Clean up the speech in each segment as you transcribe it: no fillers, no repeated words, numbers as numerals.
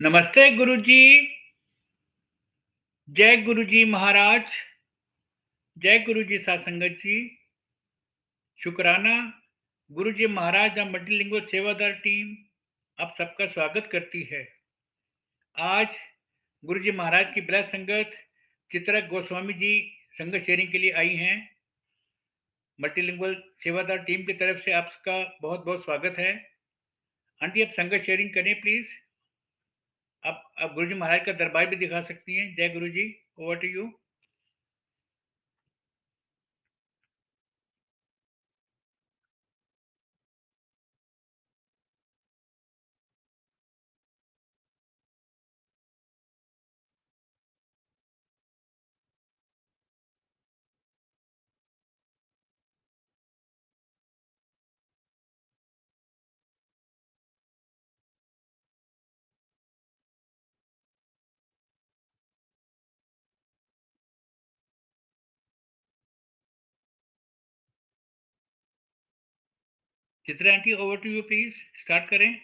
नमस्ते गुरुजी। जय गुरुजी महाराज। जय गुरुजी साथ संगत जी। शुक्राना। गुरुजी महाराज द मल्टीलिंगुअल सेवादार टीम आप सबका स्वागत करती है। आज गुरुजी महाराज की ब्रह संगत चित्रा गोस्वामी जी संगत शेयरिंग के लिए आई हैं। मल्टीलिंगुअल सेवादार टीम की तरफ से आपका बहुत बहुत स्वागत है। आंटी आप संगत शेयरिंग करें प्लीज। आप गुरुजी महाराज का दरबार भी दिखा सकती हैं। Jai Guruji, over to you. Chitra aunty over to you please, start करें।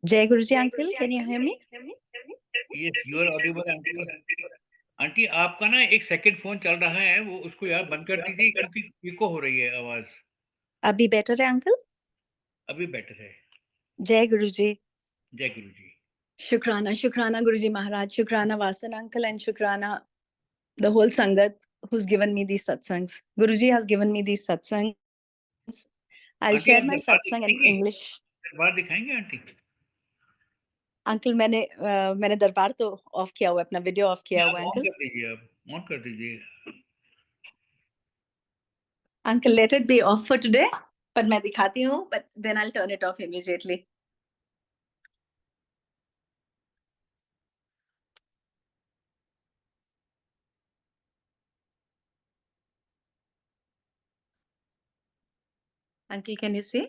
Jai Guruji uncle, can you hear me? Yes you are audible aunty. Aunty आपका ना एक सेकंड फोन चल रहा है, वो उसको यार बंद कर दीजिए क्योंकि इको हो रही है आवाज। अभी बेटर है अंकल? अभी बेटर है। जय गुरुजी। जय गुरुजी। शुक्राना शुक्राना गुरुजी महाराज, शुक्राना Vasan uncle and शुक्राना the whole sangat who's given me these satsangs. Guruji has given me these satsangs. I'll aunty share आप my दरबार satsang in दिखाएंगे? English. दरबार दिखाएंगे आंटी? अंकल मैंने दरबार तो ऑफ किया हुआ है, अपना वीडियो ऑफ किया हुआ है ऑन अंकल। कर दीजिए, आप ऑन कर दीजिए। Uncle let it be off for today, पर मैं दिखाती हूँ, but then I'll turn it off immediately. Uncle, can you see?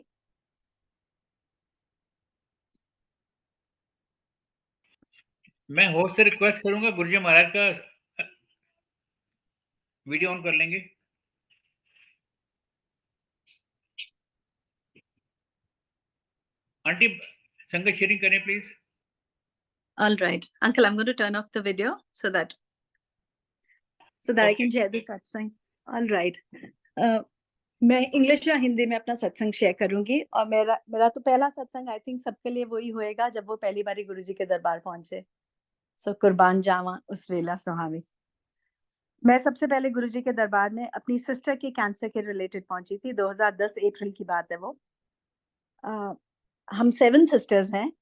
मैं होस्ट से रिक्वेस्ट करूंगा, गुरुजी महाराज का वीडियो ऑन कर लेंगे। आंटी संगत शेयरिंग करें please. All right, uncle, I'm going to turn off the video so that I can share the satsang. All right. मैं English या हिंदी में अपना सत्संग शेयर करूंगी, और मेरा तो पहला सत्संग आई थिंक सबके लिए वही होएगा जब वो पहली बारी गुरुजी के दरबार पहुंचे। सो कुर्बान जावा उस वेला सुहावी। मैं सबसे पहले गुरुजी के दरबार में अपनी सिस्टर के कैंसर के रिलेटेड पहुंची थी। 2010 अप्रैल की बात है वो। हम 7 सिस्टर्स हैं,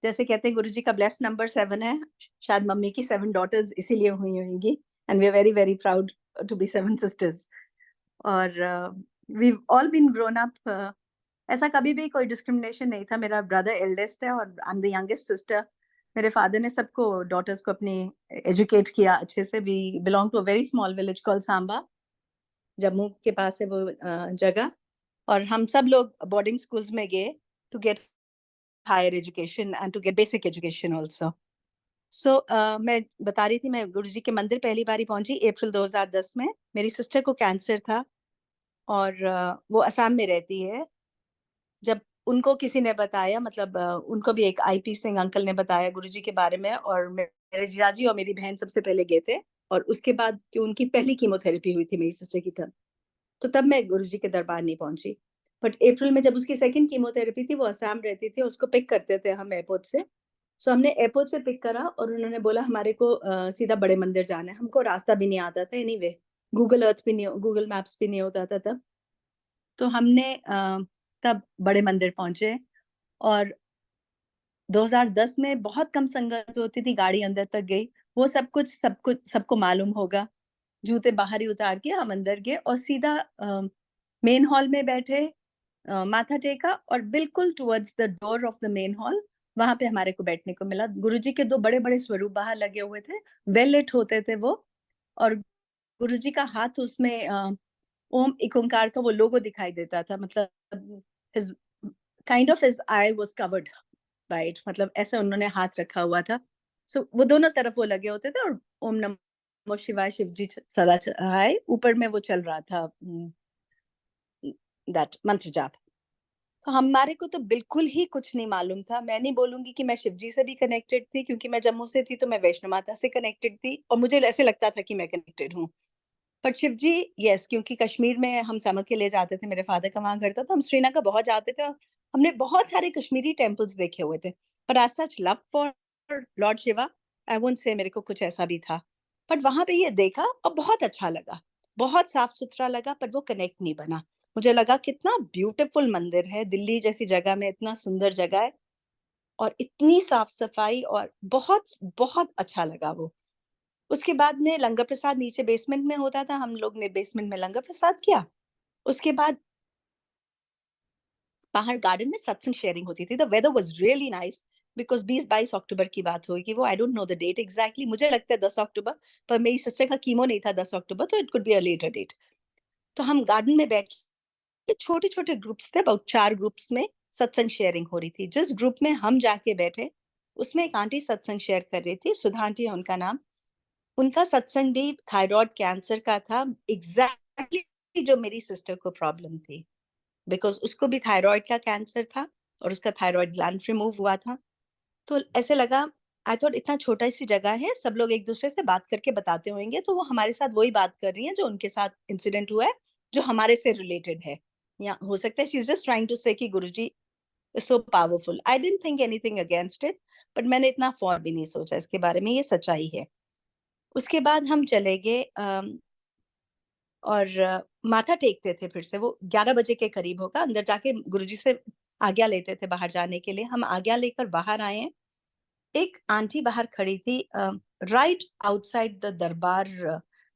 जैसे कहते हैं गुरुजी का ब्लेस्ड नंबर 7 है। शायद मम्मी की 7 डॉटर्स इसीलिए हुई होंगी, and we are very very proud to be 7 sisters. और we've all been grown up, ऐसा कभी भी कोई डिस्क्रिमिनेशन नहीं था। मेरा ब्रदर एल्डेस्ट है और I am the youngest sister. मेरे फादर ने सबको डॉटर्स को अपनी एजुकेट किया अच्छे से। We belong to a very small village called Samba, Jammu के पास है वो जगह। और हम सब लोग बोर्डिंग स्कूल्स में गए to get higher education and to get basic education also. So मैं बता रही थी, मैं गुरुजी के मंदिर पहली बारी पहुंची अप्रैल 2010 में। मेरी सिस्टर को कैंसर था और वो असम में रहती है। जब उनको किसी ने बताया, मतलब उनको भी एक आईपी सिंह अंकल ने बताया गुरुजी के बारे में, और मेरे जीजाजी और मेरी बहन सबसे पहले गए थे। और उसके बाद कि उनकी पहली कीमोथेरेपी हुई थी मेरी सिस्टर की तब मैं गुरुजी के दरबार नहीं पहुंची। बट अप्रैल में जब उसकी सेकंड कीमोथेरेपी थी, वो असम रहती थी, उसको पिक करते थे हम एयरपोर्ट से। सो हमने एयरपोर्ट से पिक करा और उन्होंने बोला हमारे को सीधा बड़े मंदिर जाना है। हमको रास्ता भी नहीं आता था, एनीवे गूगल अर्थ भी नहीं, गूगल मैप्स भी नहीं होता था तब। तो हमने तब बड़े मंदिर पहुंचे। और 2010 में बहुत कम संगत होती थी, गाड़ी अंदर तक गई। वो सब कुछ सबको मालूम होगा। जूते बाहर ही उतार के हम अंदर गए और सीधा मेन हॉल में बैठे, माथा टेका और बिल्कुल towards the door of the main hall, वहां पे हमारे को बैठने को मिला। गुरुजी के 2 बड़े बड़े स्वरूप बाहर लगे हुए थे, वेल लिट होते थे वो। और गुरुजी का हाथ उसमें ओम एक ओंकार का वो लोगो दिखाई देता था। मतलब his kind of his eye was covered by it, मतलब ऐसे उन्होंने हाथ रखा हुआ था। सो वो दोनों तरफ वो लगे होते थे और ओम नमो नमः शिवाय शिव जी सदा चढ़ाए, ऊपर में वो चल रहा था दैट मंत्र जाप। तो हमारे को तो बिल्कुल ही कुछ नहीं मालूम था। मैं नहीं बोलूँगी कि मैं शिव जी से भी कनेक्टेड थी, क्योंकि मैं जम्मू से थी तो मैं वैष्णो माता से कनेक्टेड थी और मुझे ऐसे लगता था कि मैं कनेक्टेड हूँ। बट शिव जी येस, क्योंकि कश्मीर में हम समर के लिए जाते थे, मेरे फादर का वहाँ घर था, तो हम श्रीनगर बहुत जाते थे और हमने बहुत सारे कश्मीरी टेम्पल्स देखे हुए थे। But as such love for Lord Shiva, I won't say मेरे को कुछ ऐसा भी था। बट वहाँ पे ये देखा और बहुत अच्छा लगा। बहुत साफ-सुथरा लगा, पर वो कनेक्ट नहीं बना। मुझे लगा कितना ब्यूटीफुल मंदिर है, दिल्ली जैसी जगह में इतना सुंदर जगह है और इतनी साफ-सफाई और बहुत, बहुत अच्छा लगा वो। उसके बाद में लंगर प्रसाद नीचे बेसमेंट में होता था, हम लोग ने बेसमेंट में लंगर प्रसाद किया। उसके बाद बाहर गार्डन में सत्संग शेयरिंग होती थी। The weather was really nice because 20-22 अक्टूबर की बात होगी वो, I don't know the date exactly, मुझे लगता है 10 अक्टूबर, पर मेरी सिस्टर का कीमो नहीं था 10 अक्टूबर, तो it could be a later date. तो हम गार्डन में बैठ के छोटे-छोटे ग्रुप्स थे, अबाउट 4 ग्रुप्स में सत्संग शेयरिंग हो रही थी। जिस ग्रुप में हम जाके बैठे, उसमें एक आंटी सत्संग शेयर कर रही थी, सुधा आंटी है उनका नाम। उनका सत्संग भी थायरॉइड कैंसर का था, एग्ज़ैक्टली जो मेरी सिस्टर को प्रॉब्लम थी, बिकॉज़ उसको भी थायरॉइड का कैंसर था और उसका थायरॉइड ग्लैंड रिमूव हुआ था। तो ऐसे लगा, आई थॉट इतना छोटा-सी जगह है, सब लोग एक-दूसरे से बात करके बताते होंगे, तो वो हमारे साथ वही बात कर रही हैं जो उनके साथ इंसिडेंट हुआ है, जो हमारे से रिलेटेड है। या हो सकता है she is just trying to say कि Guruji is so powerful. I didn't think anything against it, but मैंने इतना फ़ॉर भी नहीं सोचा इसके बारे में, ये सच्चाई है। उसके बाद हम चले गए और माथा टेकते थे फिर से, वो 11 बजे के करीब होगा, अंदर जाके गुरुजी से आज्ञा लेते थे बाहर जाने के लिए। हम आज्ञा लेकर बाहर आए हैं। एक आंटी बाहर खड़ी थी राइट आउटसाइड द दरबार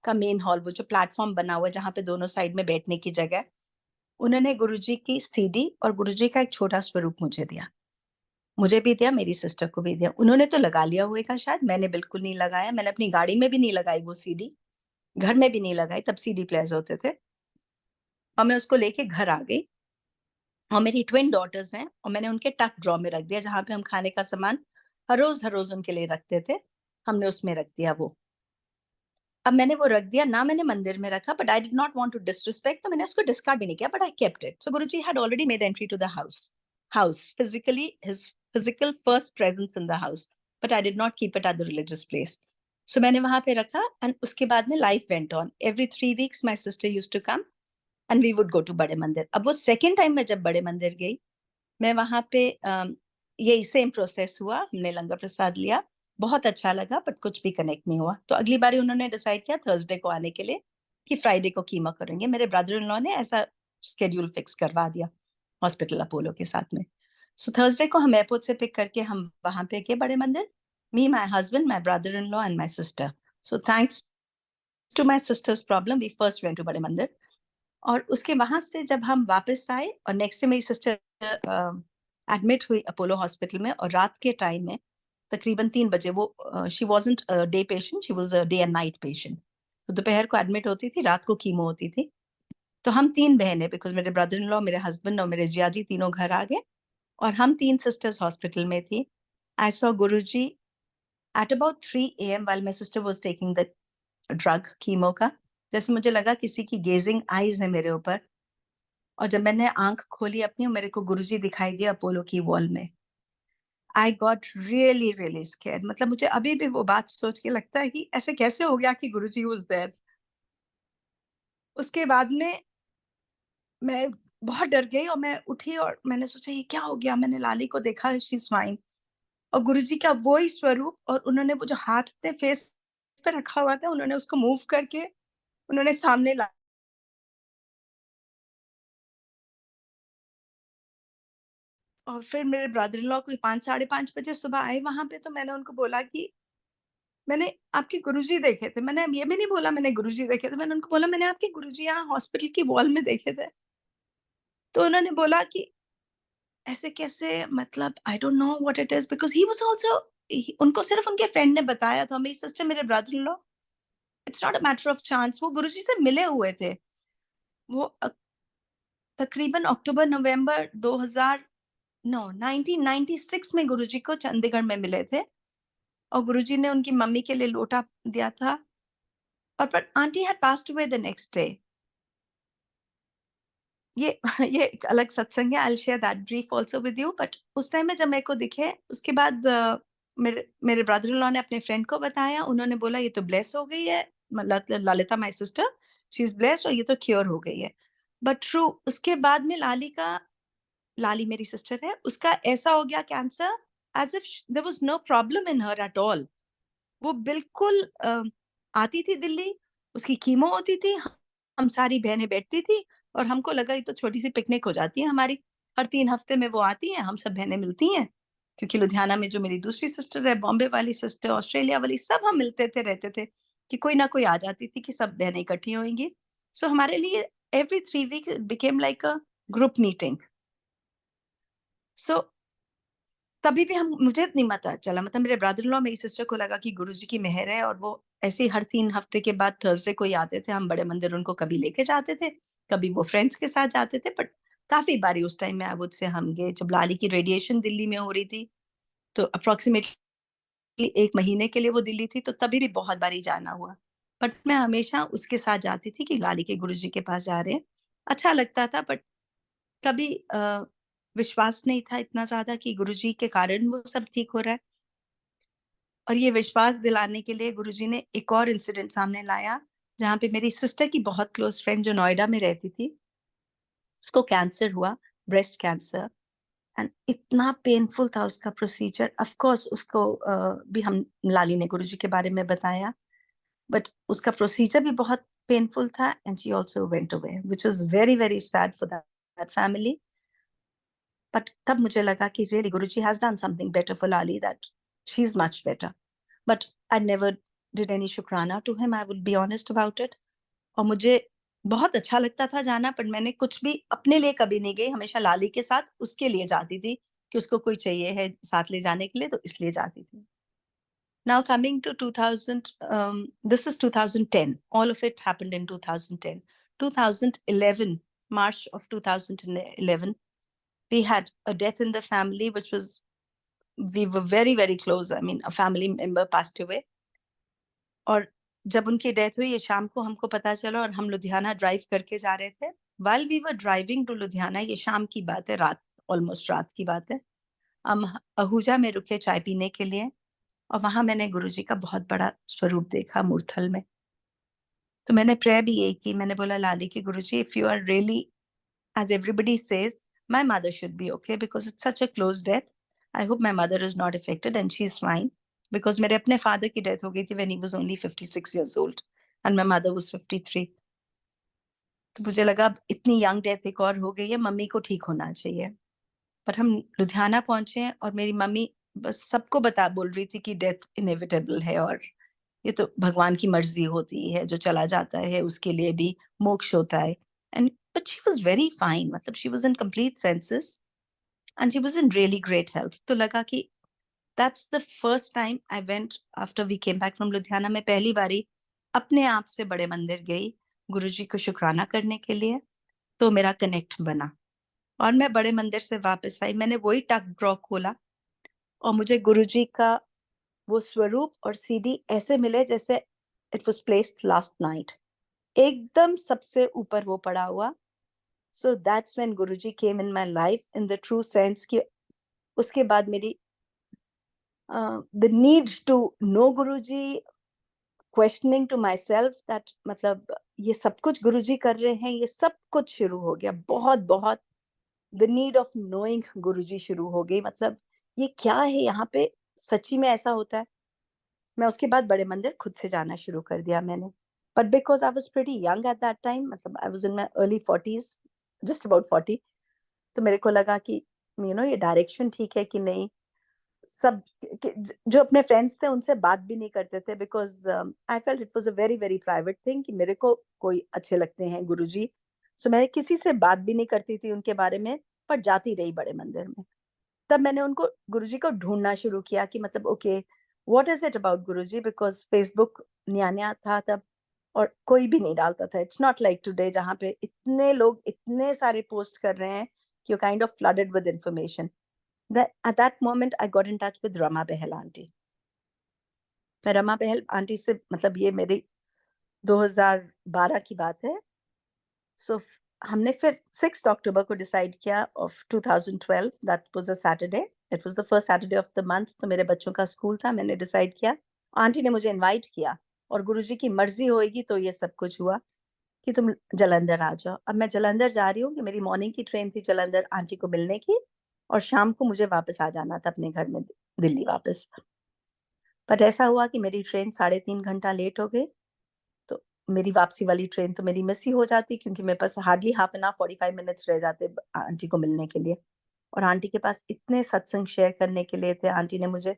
का मेन हॉल, वो जो प्लेटफ़ॉर्म बना हुआ है जहाँ पे दोनों साइड में बैठने की जगह है। उन्होंने गुरुजी की सीडी और गुरुजी का एक छोटा स्वरूप मुझे दिया। मुझे भी दिया, मेरी सिस्टर को भी दिया। उन्होंने तो लगा लिया होगा शायद, मैंने बिल्कुल नहीं लगाया। मैंने अपनी गाड़ी में भी नहीं लगाई वो सीडी, घर में भी नहीं लगाई, तब सीडी प्लेयर्स होते थे। और मैं उसको लेके घर आ गई और मेरी ट्विन डॉटर्स हैं और मैंने उनके टक ड्रॉर में रख दिया, जहाँ पे हम खाने का सामान हर रोज़ उनके लिए रखते थे, हमने उसमें रख दिया वो। अब मैंने वो रख दिया, ना मैंने मंदिर में रखा, but I did not want to disrespect, तो मैंने उसको डिस्कार्ड भी नहीं किया, but I kept it. So Guruji had already made entry to the house physically, his physical first presence in the house, but I did not keep it at the religious place. So मैंने वहां पे रखा and उसके बाद में life went on. Every 3 weeks my sister used to come and we would go to बड़े मंदिर। अब वो सेकेंड टाइम मैं जब बड़े मंदिर गई, मैं वहाँ पे यही सेम प्रोसेस हुआ, हमने लंगर प्रसाद लिया, बहुत अच्छा लगा, बट कुछ भी कनेक्ट नहीं हुआ। तो अगली बारी उन्होंने डिसाइड किया थर्सडे को आने के लिए कि फ्राइडे को कीमो करेंगे। मेरे ब्रदर इन लॉ ने ऐसा शेड्यूल फिक्स करवा दिया हॉस्पिटल अपोलो के साथ में। सो थर्सडे को हम एयरपोर्ट से पिक करके हम वहाँ पे गए बड़े मंदिर, me, my husband, my brother in law and my sister. So thanks to my sister's problem we first went to बड़े मंदिर। और उसके वहाँ से जब हम वापस आए और नेक्स्ट डे मेरी सिस्टर एडमिट हुई अपोलो हॉस्पिटल में और रात के टाइम में तकरीबन 3 बजे वो she wasn't a day patient, she was a day and night patient. तो दोपहर को एडमिट होती थी, रात को कीमो होती थी। तो हम 3 बहनें, बिकॉज़ मेरे ब्रदर इन लॉ, मेरे हस्बैंड और मेरे जिया जी तीनों घर आ गए और हम 3 सिस्टर्स हॉस्पिटल में थी। I saw Guruji at about 3 am while my sister was taking the drug chemo का। जैसे मुझे लगा किसी की गेजिंग आईज़ है मेरे ऊपर। और जब मैंने आँख खोली अपनी और मेरे को गुरुजी दिखाई दिया अपोलो की वॉल में, I got really, really scared. मतलब मुझे अभी भी वो बात सोच के लगता है कि ऐसे कैसे हो गया कि गुरुजी वाज़ देयर। उसके बाद में मैं बहुत डर गई और मैं उठी और मैंने सोचा ये क्या हो गया? मैंने लाली को देखा, शी इज़ फाइन। और गुरुजी का वो ही स्वरूप और उन्होंने वो जो हाथ अपने फेस पे रखा हुआ था, उन्होंने उसको मूव करके उन्होंने सामने ला। और फिर मेरे ब्रदर इन लॉ कोई 5 साढ़े 5 बजे सुबह आए वहाँ पे, तो मैंने उनको बोला कि मैंने आपके गुरुजी देखे थे। मैंने ये भी नहीं बोला मैंने गुरुजी देखे थे, मैंने उनको बोला मैंने आपके गुरुजी यहाँ हॉस्पिटल की वॉल में देखे थे। तो उन्होंने बोला कि ऐसे कैसे, मतलब आई don't no what it is, because he was also he, उनको सिर्फ़ उनके फ्रेंड ने बताया था, मेरी सिस्टर, मेरे brother in law, it's not a matter of chance, वो गुरुजी से मिले हुए थे। वो तकरीबन अक्टूबर नवंबर 2000, नो 1996 में गुरुजी को चंडीगढ़ में मिले थे और गुरुजी ने उनकी मम्मी के लिए लोटा दिया था और but auntie had passed away the next day. ये ये एक अलग सत्संग है, I'll share that brief also with you, but उस टाइम में जब मेरे को दिखे, उसके बाद मेरे मेरे ब्रदर इन लॉ ने अपने फ्रेंड को बताया, उन्होंने बोला ये तो ब्लेस हो गई है, Lalita my sister, she is blessed और ये तो क्योर हो गई है। बट ट्रू, उसके बाद में लाली मेरी सिस्टर है, उसका ऐसा हो गया cancer, as if there was no problem in her at all. वो बिल्कुल आती थी दिल्ली, उसकी कीमो होती थी, हम सारी बहनें बैठती थी और हमको लगा ये तो छोटी सी पिकनिक हो जाती है हमारी। हर 3 हफ्ते में वो आती हैं, हम सब बहनें मिलती हैं, क्योंकि लुधियाना में जो मेरी दूसरी सिस्टर है, बॉम्बे वाली सिस्टर, ऑस्ट्रेलिया वाली, सब हम मिलते थे, रहते थे, कि कोई ना कोई आ जाती थी कि सब बहनें इकट्ठी होंगी। सो हमारे लिए every 3 week became like a group meeting. So तभी भी हम मुझे नहीं पता चला, मतलब मेरे ब्रदर इन लॉ मेरी सिस्टर को लगा कि गुरुजी की मेहर है, और वो ऐसे ही हर 3 हफ्ते के बाद थर्सडे को ही आते थे, हम बड़े मंदिर उनको कभी लेके जाते थे, कभी वो फ्रेंड्स के साथ जाते थे, बट काफ़ी बारी उस टाइम में आई वुड से हम गए। जब लाली की रेडिएशन दिल्ली में हो रही थी, तो अप्रॉक्सिमेटली 1 महीने के लिए वो दिल्ली थी, तो तभी भी बहुत बारी जाना हुआ। बट मैं हमेशा उसके साथ जाती थी कि लाली के गुरुजी के पास जा रहे हैं। अच्छा लगता था, बट कभी विश्वास नहीं था इतना ज़्यादा कि गुरुजी के कारण वो सब ठीक हो रहा है। और ये विश्वास दिलाने के लिए गुरुजी ने एक और इंसिडेंट सामने लाया, जहाँ पे मेरी सिस्टर की बहुत क्लोज़ फ्रेंड जो नोएडा में रहती थी, उसको कैंसर हुआ, ब्रेस्ट कैंसर, एंड इतना पेनफुल था उसका प्रोसीजर। ऑफ कोर्स उसको भी हम लाली ने गुरुजी के बारे में बताया, बट उसका प्रोसीजर भी बहुत पेनफुल था, and she also went away, which was very, very sad for that family. But तब मुझे लगा कि really Guruji has done something better for Lali, that she is much better. But I never did any शुक्राना to him, I will be honest about it. और मुझे बहुत अच्छा लगता था जाना, पर मैंने कुछ भी अपने लिए कभी नहीं गई, हमेशा लाली के साथ उसके लिए जाती थी, कि उसको कोई चाहिए है साथ ले जाने के लिए, तो इसलिए जाती थी। Now coming to 2000, this is 2010. All of it happened in 2010. 2011, March of 2011, we had a death in the family, which was, we were very, very close. I mean, a family member passed away. और जब उनकी death हुई, ये शाम को हमको पता चला, और हम लुधियाना ड्राइव करके जा रहे थे। While we were driving to Ludhiana, ये शाम की बात है, रात, ऑलमोस्ट रात की बात है, हम अहूजा में रुके चाय पीने के लिए, और वहां मैंने गुरुजी का बहुत बड़ा स्वरूप देखा मूर्थल में। तो मैंने प्रेयर भी यही की, मैंने बोला लाली की Guruji, if you are really as everybody says, my mother should be okay because it's such a close death. I hope my mother is not affected and she's fine, because मेरे अपने father की death हो गई थी when he was only 56 years old and my mother was 53. तो मुझे लगा अब इतनी यंग डेथ एक और हो गई है, मम्मी को ठीक होना चाहिए। पर हम लुधियाना पहुंचे हैं, और मेरी मम्मी बस सबको बता बोल रही थी कि डेथ इनएविटेबल है, और ये तो भगवान की मर्जी होती है, जो चला जाता है उसके लिए भी मोक्ष होता है। And but she was very fine, मतलब she was in complete senses and she was in really great health. तो लगा कि that's the first time I went after we came back from Ludhiana. मैं पहली बारी अपने आप से बड़े मंदिर गई गुरुजी को शुक्राना करने के लिए, तो मेरा कनेक्ट बना, और मैं बड़े मंदिर से वापस आई, मैंने वही टक ड्रॉ खोला, और मुझे गुरुजी का वो स्वरूप और सीडी ऐसे मिले जैसे it was placed last night, एकदम सबसे ऊपर वो पड़ा हुआ। So that's when Guruji came in my life in the true sense, कि उसके बाद मेरी the need to know Guruji, questioning to myself that, मतलब ये सब कुछ गुरुजी कर रहे हैं, ये सब कुछ शुरू हो गया, बहुत बहुत द नीड ऑफ नोइंग गुरुजी शुरू हो गई, मतलब ये क्या है यहाँ पे, सच्ची में ऐसा होता है। मैं उसके बाद बड़े मंदिर खुद से जाना शुरू कर दिया मैंने, but because I was pretty young at that time, मतलब I was in my early 40s, just about 40, तो मेरे को लगा कि ये डायरेक्शन ठीक है कि नहीं। सब जो अपने फ्रेंड्स थे उनसे बात भी नहीं करते थे, because I felt it was a very very private thing कि मेरे को कोई अच्छे लगते हैं गुरुजी, सो मैं किसी से बात भी नहीं करती थी उनके बारे में, पर जाती रही बड़े मंदिर में। तब मैंने उनको गुरुजी को ढूंढना शुरू किया कि मतलब okay, what is it about Guruji, because Facebook नया नया था तब, और कोई भी नहीं डालता था। इट्स नॉट लाइक टुडे जहाँ पे इतने लोग इतने सारे पोस्ट कर रहे हैं कि you kind of flooded with information. At that moment I got in touch with Rama Behel aunty. मैं रमा बहल आंटी से, मतलब ये मेरी 2012 की बात है। सो हमने फिर 6 अक्टूबर को डिसाइड किया of 2012, that was a Saturday, it was the first Saturday of the month, तो मेरे बच्चों का स्कूल था। मैंने डिसाइड किया, आंटी ने मुझे इनवाइट किया और गुरुजी की मर्जी होएगी तो ये सब कुछ हुआ कि तुम जालंधर आ जाओ। अब मैं जालंधर जा रही हूँ कि मेरी मॉर्निंग की ट्रेन थी जालंधर आंटी को मिलने की, और शाम को मुझे वापस आ जाना था अपने घर में दिल्ली वापस। बट ऐसा हुआ कि मेरी ट्रेन 3.5 घंटा लेट हो गई, तो मेरी वापसी वाली ट्रेन तो मेरी मिस ही हो जाती, क्योंकि मेरे पास hardly half an hour 45 minutes रह जाते आंटी को मिलने के लिए। और आंटी के पास इतने सत्संग शेयर करने के लिए थे। आंटी ने मुझे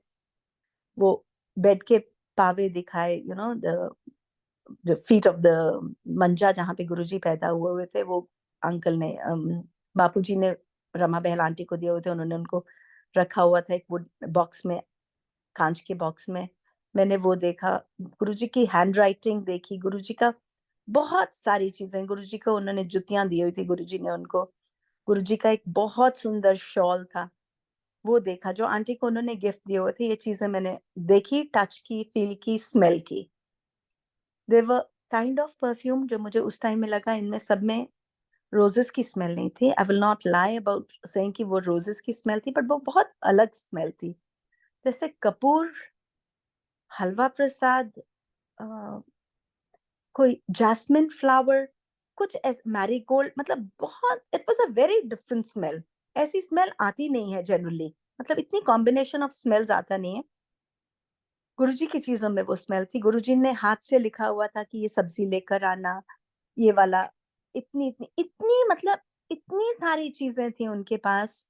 वो बेड के पावे दिखाए, द फीट ऑफ द मंजा जहाँ पे गुरुजी पैदा हुए हुए थे, वो अंकल ने बापूजी ने रमा बहल आंटी को दिए हुए थे। उन्होंने उनको रखा हुआ था एक वुड बॉक्स में, कांच के बॉक्स में। मैंने वो देखा, गुरुजी की हैंड राइटिंग देखी, गुरुजी का बहुत सारी चीजें, गुरुजी को उन्होंने जुतियां दी हुई थी, गुरुजी ने उनको, गुरुजी का एक बहुत सुंदर शॉल था, वो देखा जो आंटी को उन्होंने गिफ्ट दिए हुए थे। ये चीजें मैंने देखी, टच की, फील की, स्मेल की। There were kind of perfume जो मुझे उस टाइम में लगा इनमें सब में रोजेस की स्मेल नहीं थी। I will not lie about saying कि वो रोजेस की स्मेल थी, बट वो बहुत अलग स्मेल थी, जैसे कपूर, हलवा प्रसाद, अ, कोई जैस्मिन फ्लावर, कुछ मैरीगोल्ड, मतलब बहुत, it was a very different smell. ऐसी स्मेल आती नहीं है जनरली, मतलब इतनी कॉम्बिनेशन ऑफ स्मेल्स आता नहीं है। गुरुजी की चीजों में वो स्मेल थी। गुरुजी ने हाथ से लिखा हुआ था कि ये सब्जी लेकर आना, ये वाला, इतनी इतनी इतनी, मतलब इतनी सारी चीजें थी उनके पास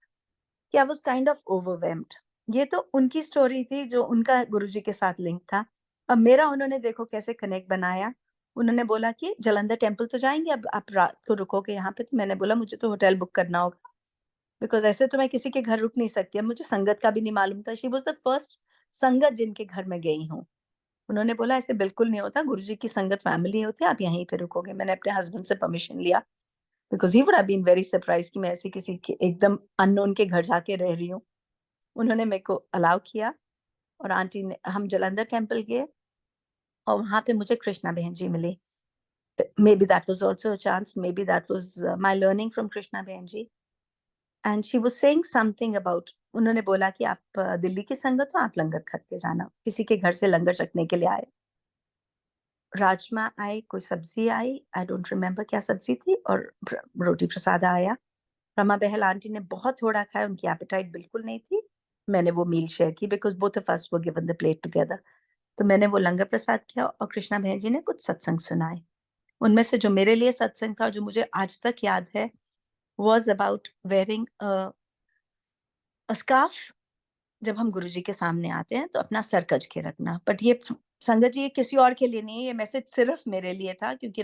कि I was kind of overwhelmed. ये तो उनकी स्टोरी थी जो उनका गुरुजी के साथ लिंक था। अब मेरा उन्होंने देखो कैसे कनेक्ट बनाया। उन्होंने बोला कि जालंधर टेम्पल तो जाएंगे, अब आप रात को रुकोगे यहाँ पे, तो मैंने बोला मुझे तो होटल बुक करना होगा, बिकॉज ऐसे तो मैं किसी के घर रुक नहीं सकती। अब मुझे संगत का भी नहीं मालूम था। शी वाज द फर्स्ट संगत जिनके घर में गई हूँ। उन्होंने बोला ऐसे बिल्कुल नहीं होता, गुरुजी की संगत फैमिली होती है, आप यहीं पे रुकोगे। मैंने अपने हस्बैंड से परमिशन लिया, because he would have been very surprise कि मैं ऐसे किसी के एकदम अननोन के घर जाके रह रही हूँ। उन्होंने मेरे को अलाउ किया, और आंटी ने, हम जालंधर टेम्पल गए, और वहां पे मुझे कृष्णा बहन जी मिली। Maybe that was also a chance, maybe that was my learning from Krishna बहन ji. And she was saying something about, उन्होंने बोला कि आप दिल्ली की संगत हो, आप लंगर खा के जाना, किसी के घर से लंगर चखने के लिए आए। राजमा आए, कोई सब्जी आई, आई डोंट रिमेम्बर क्या सब्जी थी, और रोटी प्रसाद आया। रमा बहल आंटी ने बहुत थोड़ा खाया, उनकी एपेटाइट बिल्कुल नहीं थी। मैंने वो मील शेयर की, because both of us were given the plate together. तो मैंने वो लंगर प्रसाद किया, और कृष्णा बहन जी ने कुछ सत्संग सुनाए। उनमें से जो मेरे लिए सत्संग था, जो मुझे आज तक याद है, was about wearing a scarf. जब हम गुरुजी के सामने आते हैं तो अपना सर कज के रखना। बट ये संगत जी, ये किसी और के लिए नहीं है, ये मैसेज सिर्फ मेरे लिए था, क्योंकि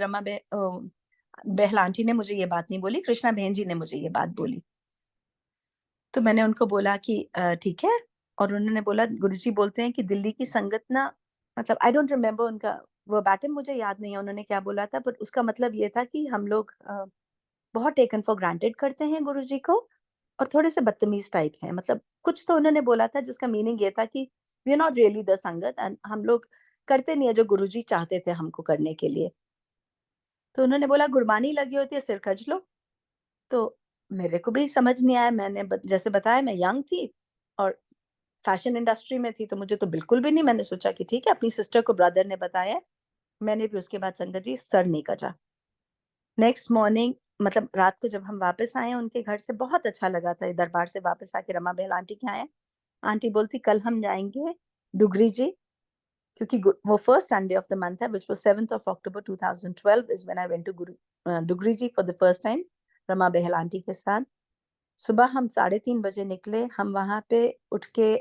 बहल आंटी ने मुझे ये बात नहीं बोली, कृष्णा बहन जी ने मुझे ये बात बोली। तो मैंने उनको बोला कि ठीक है। और उन्होंने बोला, गुरुजी बोलते हैं कि दिल्ली की संगत ना, मतलब आई डोंट रिमेम्बर उनका वर्बैटिम, मुझे याद नहीं है उन्होंने क्या बोला था, बट उसका मतलब ये था कि हम लोग बहुत टेकन फॉर ग्रांटेड करते हैं गुरुजी को, और थोड़े से बदतमीज टाइप हैं। मतलब कुछ तो उन्होंने बोला था जिसका मीनिंग ये था कि we are not really the sangat, and हम लोग करते नहीं है जो गुरुजी चाहते थे हमको करने के लिए। तो उन्होंने बोला, गुरबानी लगी होती है, सिर खज लो। तो मेरे को भी समझ नहीं आया। मैंने जैसे बताया, मैं यंग थी और फैशन इंडस्ट्री में थी, तो मुझे तो बिल्कुल भी नहीं। मैंने सोचा कि ठीक है, अपनी सिस्टर को ब्रदर ने बताया, मैंने भी उसके बाद संगत जी सर नहीं कजा। नेक्स्ट मॉर्निंग, मतलब रात को जब हम वापस आए उनके घर से, बहुत अच्छा लगा था दरबार से वापस आके रमा बहल आंटी के आए। आंटी बोलती कल हम जाएंगे डुगरी जी, क्योंकि वो first Sunday of the month है, which was 7th of October 2012 is when I went to Dugri ji for the first time, Rama Bahl aunty के साथ। सुबह हम 3:30 बजे निकले। हम वहां पे उठ के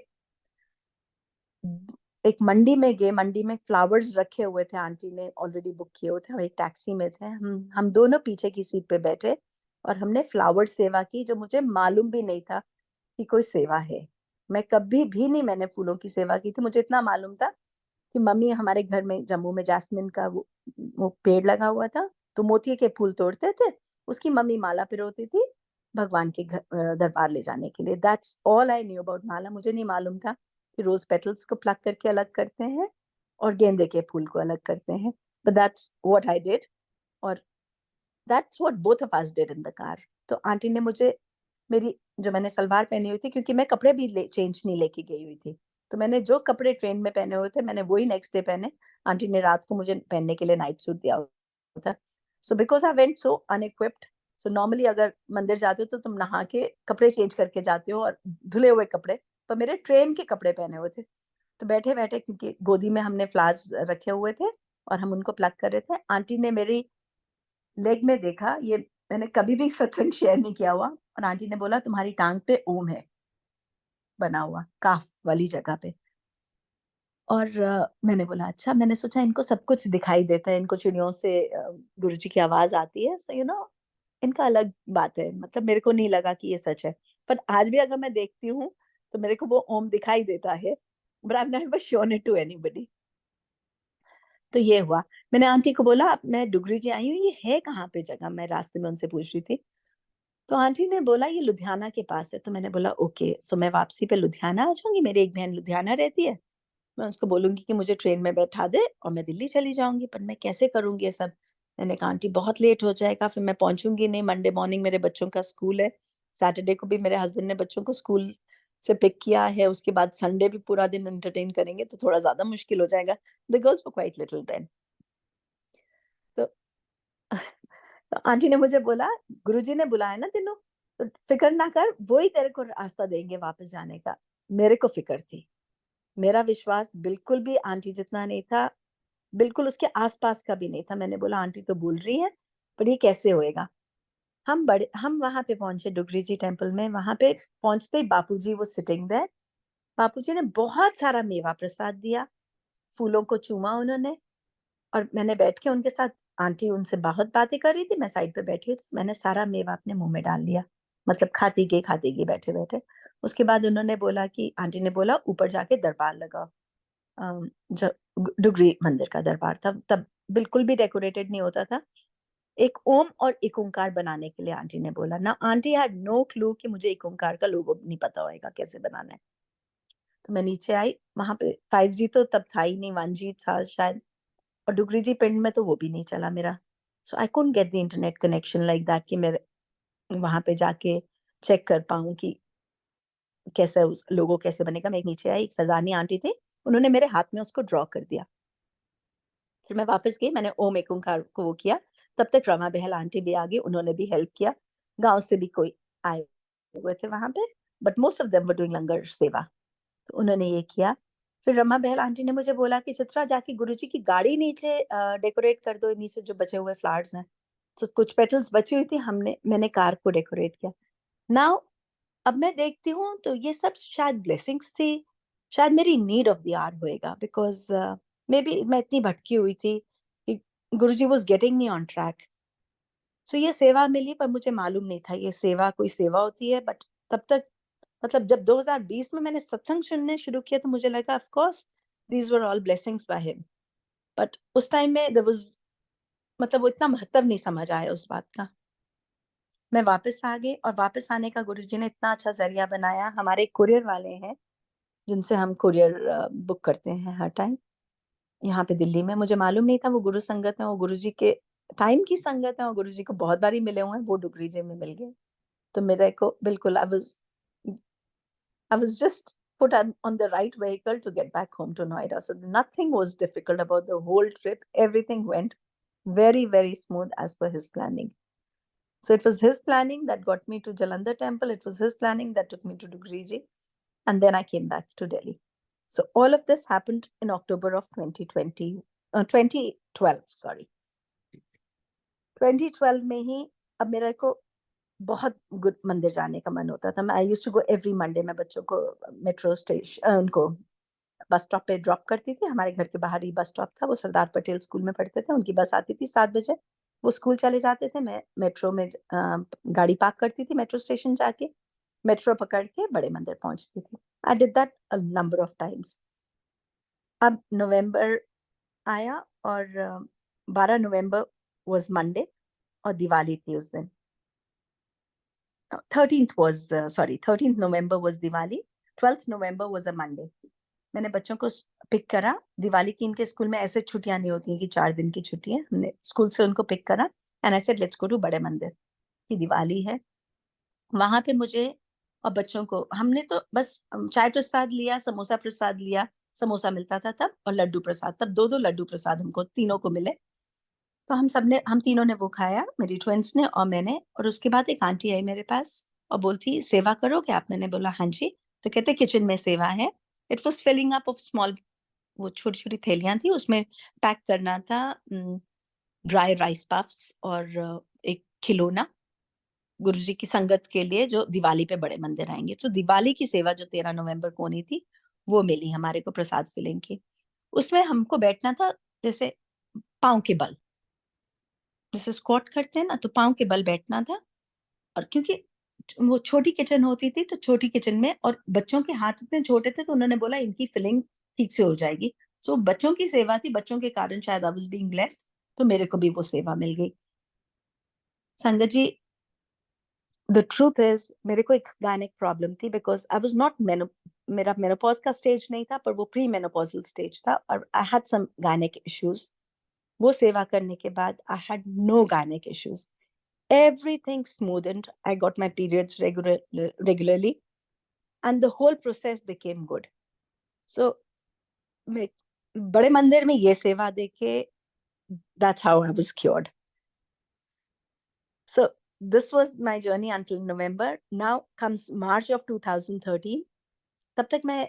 एक मंडी में गए। मंडी में फ्लावर्स रखे हुए थे, आंटी ने ऑलरेडी बुक किए हुए थे। हम एक टैक्सी में थे, हम दोनों पीछे की सीट पे बैठे, और हमने फ्लावर सेवा की, जो मुझे मालूम भी नहीं था कि कोई सेवा है। मैं कभी भी नहीं, मैंने फूलों की सेवा की थी। मुझे इतना मालूम था कि मम्मी हमारे घर में जम्मू में जैस्मिन का वो पेड़ लगा हुआ था, तो मोतिये के फूल तोड़ते थे, उसकी मम्मी माला पिरोती थी भगवान के घर दरबार ले जाने के लिए। That's all I knew about mala. मुझे नहीं मालूम था कि रोज पेटल्स को प्लग करके अलग करते हैं और गेंदे के फूल को अलग करते हैं। but that's what I did, और that's what both of us did in the car. तो आंटी ने मुझे मेरी जो मैंने सलवार पहनी हुई थी, क्योंकि मैं कपड़े भी चेंज नहीं लेके गई हुई थी, तो मैंने जो कपड़े ट्रेन में पहने हुए थे मैंने वही नेक्स्ट डे पहने। आंटी ने रात को मुझे पहनने के लिए नाइट सूट दिया हुआ था। So because I went so unequipped, so normally अगर मंदिर जाते हो तो तुम नहा के कपड़े चेंज करके जाते हो और धुले हुए कपड़े, पर मेरे ट्रेन के कपड़े पहने हुए थे। तो बैठे बैठे, क्योंकि गोदी में हमने फ्लावर्स रखे हुए थे और हम उनको प्लग कर रहे थे, आंटी ने मेरी लेग में देखा, ये मैंने कभी भी सत्संग शेयर नहीं किया हुआ, और आंटी ने बोला तुम्हारी टांग पे ओम है बना हुआ, काफ वाली जगह पे। और मैंने बोला अच्छा, मैंने सोचा इनको सब कुछ दिखाई देता है, इनको चिड़ियों से गुरुजी की आवाज आती है, सो इनका अलग बात है, मतलब मेरे को नहीं लगा कि ये सच है। पर आज भी अगर मैं देखती हूँ तो मेरे को वो ओम दिखाई देता है, but I never shown it to anybody. तो ये हुआ। मैंने आंटी को बोला मैं डुगरी जी आई हूँ, ये है कहाँ पे जगह, मैं रास्ते में उनसे पूछ रही थी। तो आंटी ने बोला ये लुधियाना के पास है। तो मैंने बोला ओके, सो मैं वापसी पे लुधियाना आ जाऊंगी, मेरी एक बहन लुधियाना रहती है, मैं उसको बोलूंगी कि मुझे ट्रेन में बैठा दे और मैं दिल्ली चली जाऊंगी, पर मैं कैसे करूंगी ये सब। मैंने कहा आंटी बहुत लेट हो जाएगा, फिर मैं पहुंचूंगी नहीं, मंडे मॉर्निंग मेरे बच्चों का स्कूल है, सैटरडे को भी मेरे हस्बैंड ने बच्चों को स्कूल से पिक किया है, उसके बाद संडे भी पूरा दिन एंटरटेन करेंगे तो थोड़ा ज्यादा मुश्किल हो जाएगा। The girls were quite little then. तो तो आंटी ने मुझे बोला गुरुजी ने बुलाया ना तेनू, तो फिक्र ना कर, वो ही तेरे को रास्ता देंगे वापस जाने का। मेरे को फिक्र थी, मेरा विश्वास बिल्कुल भी आंटी जितना नहीं था, बिल्कुल उसके आसपास का भी नहीं था। मैंने बोला आंटी तो बोल रही है, पर ये कैसे होएगा। हम वहां पे पहुंचे डुगरी जी टेम्पल में, वहां पे पहुंचते ही बापूजी वो सिटिंग देयर। बापूजी ने बहुत सारा मेवा प्रसाद दिया, फूलों को चूमा उन्होंने, और मैंने बैठ के उनके साथ, आंटी उनसे बहुत बातें कर रही थी, मैं साइड पे बैठी हुई थी, मैंने सारा मेवा अपने मुंह में डाल लिया, मतलब खाती गई बैठे बैठे। उसके बाद उन्होंने बोला कि आंटी ने बोला ऊपर जाके दरबार लगाओ। जब डुगरी मंदिर का दरबार था तब बिल्कुल भी डेकोरेटेड नहीं होता था, एक ओम और एक ओंकार बनाने के लिए आंटी ने बोला ना। आंटी हैड नो क्लू कि मुझे एक ओंकार का लोगो नहीं पता होएगा कैसे बनाना है। तो मैं नीचे आई, वहां पे 5G तो तब था ही नहीं, 1G था शायद, और डुगरी जी पिंड में तो वो भी नहीं चला मेरा। So I couldn't get the internet connection like that कि मैं वहां पे जाके चेक कर पाऊं कि कैसे उस लोगो कैसे बनेगा। मैं एक नीचे आई, एक सरदारनी आंटी थी, उन्होंने मेरे हाथ में उसको ड्रॉ कर दिया। फिर मैं वापस गई, मैंने ओम एक ओंकार को वो किया। तब तक रमा बहल आंटी भी आ गई, उन्होंने भी हेल्प किया, गांव से भी कोई आए हुए थे वहां पे, but most of them were doing langar seva. तो उन्होंने ये किया। फिर रमा बहल आंटी ने मुझे बोला कि चित्रा जाके गुरुजी की गाड़ी नीचे डेकोरेट कर दो, नीचे जो बचे हुए फ्लावर्स हैं। तो कुछ पेटल्स बची हुई थी, मैंने कार को डेकोरेट किया। नाउ अब मैं देखती हूँ तो ये सब शायद ब्लेसिंग्स थी, शायद मेरी नीड ऑफ द आवर होएगा, बिकॉज मे बी मैं इतनी भटकी हुई थी कि Guruji was getting me on track. So ये सेवा मिली, पर मुझे मालूम नहीं था ये सेवा कोई सेवा होती है। बट तब तक, मतलब जब 2020 में मैंने सत्संग सुनने शुरू किया तो मुझे लगा of course these were all blessings by him. But उस टाइम में देयर वाज, मतलब वो इतना महत्व नहीं समझ आया उस बात का। मैं वापस आ गई, और वापस आने का गुरुजी ने इतना अच्छा जरिया बनाया। हमारे कुरियर वाले हैं जिनसे हम कुरियर बुक करते हैं हर टाइम यहाँ पे दिल्ली में। मुझे मालूम नहीं था वो गुरु संगत है, वो गुरुजी के टाइम की संगत है, और गुरुजी को बहुत बारी मिले हुए हैं, वो डुगरी जी में मिल गए। तो मेरे को बिल्कुल I was just put on the right vehicle to get back home to Noida. So nothing was difficult about the whole trip. Everything went very, very smooth as per his planning. So it was his planning that got me to Jalandhar temple. It was his planning that took me to Dugriji. And then I came back to Delhi. So all of this happened in October of 2012, sorry. 2012 में ही अब मेरे को बहुत good मंदिर जाने का मन होता था। मैं I used to go every Monday. मैं बच्चों को मेट्रो स्टेशन, उनको बस स्टॉप पे ड्रॉप करती थी, हमारे घर के बाहर ही बस स्टॉप था, वो सरदार पटेल स्कूल में पढ़ते थे, उनकी बस आती थी 7 बजे, वो स्कूल चले जाते थे, मैं मेट्रो में गाड़ी पार्क करती थी मेट्रो स्टेशन जाके, मेट्रो पकड़ के बड़े मंदिर पहुंचती थी। I did that a number of times. अब नवंबर आया, और 12 नवंबर वाज मंडे, और दिवाली थी उस दिन। 13th November was Diwali, 12th November was a Monday. मैंने बच्चों को पिक करा। दिवाली की इनके स्कूल में ऐसे छुट्टियां नहीं होती हैं कि 4 दिन की छुट्टी है। हमने स्कूल से उनको पिक करा and I said let's go to बड़े मंदिर, की दिवाली है। वहां पे मुझे और बच्चों को हमने तो बस चाय प्रसाद लिया, समोसा प्रसाद लिया। समोसा मिलता था तब, और लड्डू प्रसाद, तब 2-2 लड्डू प्रसाद हमको तीनों को मिले। तो हम तीनों ने वो खाया, मेरी ट्विंस ने और मैंने। और उसके बाद एक आंटी आई मेरे पास और बोलती सेवा करोगे आप? मैंने बोला हाँ जी। तो कहते किचन में सेवा है। It was filling up of small, वो छोटी छोटी थैलियां थी, उसमें पैक करना था ड्राई राइस पफ्स और एक खिलौना गुरुजी की संगत के लिए जो दिवाली पे बड़े मंदिर आएंगे। तो दिवाली की सेवा जो 13 नवंबर को होनी थी वो मिली हमारे को प्रसाद फिलिंग की। उसमें हमको बैठना था जैसे पाँव के बल, जैसे स्क्वाट करते हैं ना, तो पाँव के बल बैठना था। और क्योंकि वो छोटी किचन होती थी तो छोटी किचन में, और बच्चों के हाथ इतने छोटे थे तो उन्होंने बोला इनकी फिलिंग ठीक से हो जाएगी। सो बच्चों की सेवा थी, बच्चों के कारण शायद आई वाज बीइंग ब्लेस्ड, तो मेरे को भी वो सेवा मिल गई। संगत जी, द ट्रूथ इज मेरे को एक गायनिक प्रॉब्लम थी, बिकॉज आई वाज नॉट मेरा मेनोपॉज का स्टेज नहीं था, पर वो प्री मेनोपॉजल स्टेज था, और आई हैड सम गायनिक इश्यूज। वो सेवा करने के बाद आई हैड नो गायनिक issues, everything smoothened. I got my periods regularly, and the whole process became good. So मैं बड़े मंदिर में ये सेवा देके, that's how I was cured. So this was my journey until November. Now comes March of 2013. तब तक मैं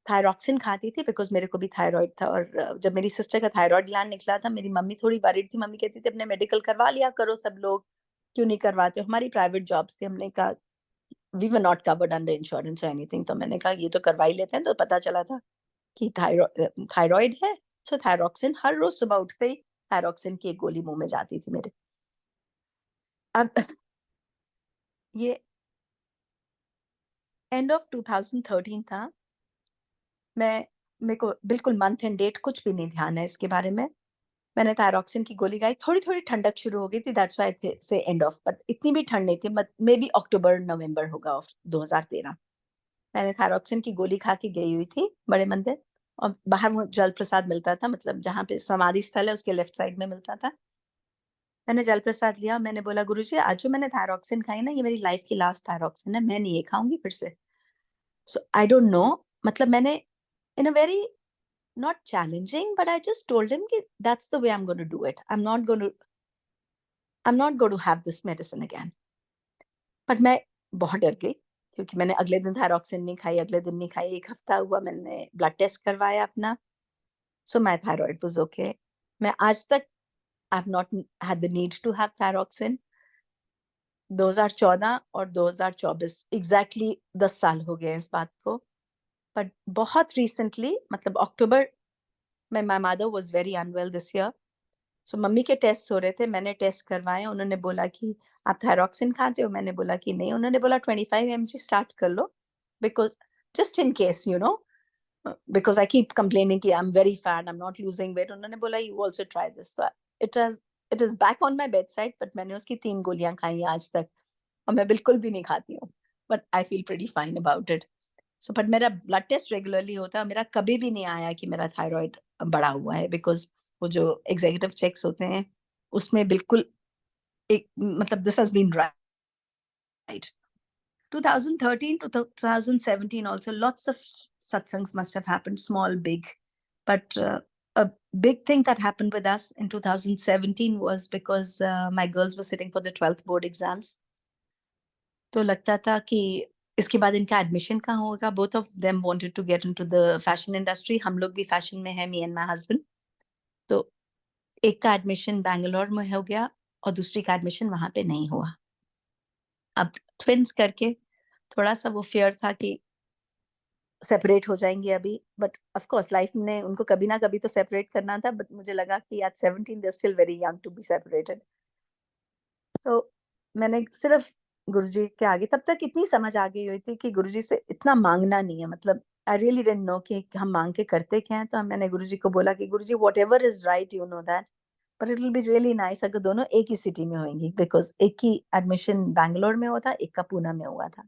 थायरॉक्सिन खाती थी, बिकॉज मेरे को भी थायराइड था। और जब मेरी सिस्टर का थायराइड ग्लैंड निकला था, मेरी मम्मी थोड़ी वरीड थी। मम्मी कहती थी अपने मेडिकल करवा लिया करो, सब लोग क्यों नहीं करवाते हो? हमारी प्राइवेट जॉब्स थी। हमने कहा we were not covered under insurance और एनीथिंग, तो मैंने कहा ये तो करवा ही लेते हैं। तो पता चला था कि थायराइड है। सो थायरॉक्सिन, हर रोज सुबह उठते ही थायरॉक्सिन की एक गोली मुंह में जाती थी मेरे। अब ये एंड ऑफ 2013 था। मैं मेरे को बिल्कुल मंथ एंड डेट कुछ भी नहीं ध्यान है इसके बारे में। मैंने थायरॉक्सिन की गोली खाई, थोड़ी थोड़ी ठंडक शुरू हो गई थी, दैट्स व्हाई से एंड ऑफ, बट इतनी भी ठंड नहीं थी, मे बी अक्टूबर नवंबर होगा ऑफ 2013। मैंने थायरॉक्सिन की गोली खा के गई हुई थी बड़े मंदिर, और बाहर वो जल प्रसाद मिलता था, मतलब जहाँ पे समाधि स्थल है उसके लेफ्ट साइड में मिलता था। मैंने जल प्रसाद लिया, मैंने बोला गुरुजी आज जो मैंने थायरॉक्सिन खाई ना, ये मेरी लाइफ की लास्ट थायरॉक्सिन है, मैं नहीं ये खाऊंगी फिर से। सो आई डोंट नो, मतलब मैंने in a very not challenging, but I just told him कि that's the way I'm going to do it. I'm not going to have this medicine again. पर मैं बहुत डर गई, क्योंकि मैंने अगले दिन थायरॉक्सिन नहीं खाई, अगले दिन नहीं खाई। 1 हफ्ता हुआ, मैंने ब्लड टेस्ट करवाया अपना, so my thyroid was okay. मैं आज तक I have not had the need to have thyroxine. 2014 और 2024 एग्जैक्टली 10 साल हो गए इस बात को। बट बहुत रिसेंटली, मतलब अक्टूबर में, my mother was very unwell this year. So mummy के टेस्ट हो रहे थे, मैंने टेस्ट करवाए। उन्होंने बोला कि आप थायरॉक्सिन खाते हो? मैंने बोला कि नहीं। उन्होंने बोला 25 mg स्टार्ट कर लो, because just in case you know, because I keep complaining कि I am very fat, I am not losing weight. उन्होंने बोला यू आल्सो ट्राई दिस। तो it is back on my bed side, but मैंने उसकी 3 गोलियां खाई हैं आज तक, और मैं बिल्कुल भी नहीं खाती हूँ, but I feel pretty fine about it. So but मेरा ब्लड टेस्ट रेगुलरली होता है, मेरा कभी भी नहीं आया कि मेरा थायराइड बढ़ा हुआ है, बिकॉज वो जो एग्जीक्यूटिव चेक्स होते हैं उसमें बिल्कुल एक, मतलब this has been right. 2013 to 2017 also lots of satsangs must have happened, small, big, but a big thing that happened with us in 2017 was because my girls were sitting for the 12th board exams. तो लगता था कि इसके बाद इनका admission कहाँ होगा। Both of them wanted to get into the fashion industry. हम लोग भी फैशन में है, मी एंड माय हस्बैंड। तो एक का एडमिशन बैंगलोर में हो गया और दूसरी का एडमिशन वहां पे नहीं हुआ। अब ट्विंस करके थोड़ा सा वो फियर था कि सेपरेट हो जाएंगे अभी, बट ऑफ कोर्स लाइफ ने उनको कभी ना कभी तो सेपरेट करना था। बट मुझे लगा कि at 17 they still very young to be separated. तो मैंने सिर्फ गुरुजी के आगे, तब तक इतनी समझ आ गई हुई थी कि गुरुजी से इतना मांगना नहीं है, मतलब आई रियली डिडंट नो कि हम मांग के करते क्या हैं। तो मैंने गुरुजी को बोला कि Guruji whatever is right, you know that, but it will be really nice अगर दोनों एक ही सिटी में होंगी, बिकॉज एक ही एडमिशन बैंगलोर में हुआ था, एक का पूना में हुआ था।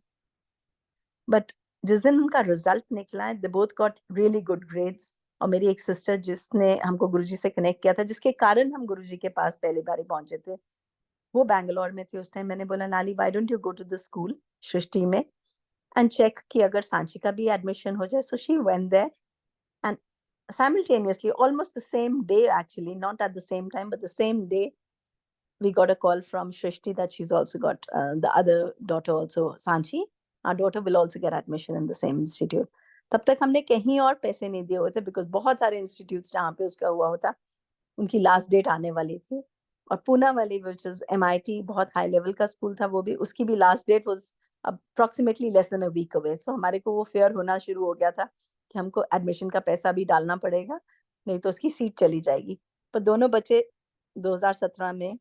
बट जिस दिन उनका रिजल्ट निकला है, they both got really good grades. और मेरी एक सिस्टर जिसने हमको गुरुजी से कनेक्ट किया था, जिसके कारण हम गुरुजी के पास पहली बार पहुंचे थे, वो बैंगलोर में थी उस टाइम। मैंने बोला, Lali why don't you go to the school Srishti में एंड चेक कि अगर सांची का भी एडमिशन हो जाए। So she went there and simultaneously, almost the same day, actually not at the same time but the same day, we got a call from Shrishti that she's also got the other daughter also, Sanchi, our daughter will also get admission in the same institute. तब तक हमने कहीं और पैसे नहीं दिए हुए थे, बिकॉज बहुत सारे इंस्टीट्यूट्स जहाँ पे उसका हुआ होता उनकी लास्ट डेट आने वाली थी। और पूना वाली विच इज MIT, बहुत हाई लेवल का स्कूल था, वो भी उसकी भी last date was approximately less than a week away. So हमारे को वो फेयर होना शुरू हो गया था कि हमको एडमिशन का पैसा भी डालना पड़ेगा, नहीं तो उसकी सीट चली जाएगी। पर दोनों बच्चे 2017 में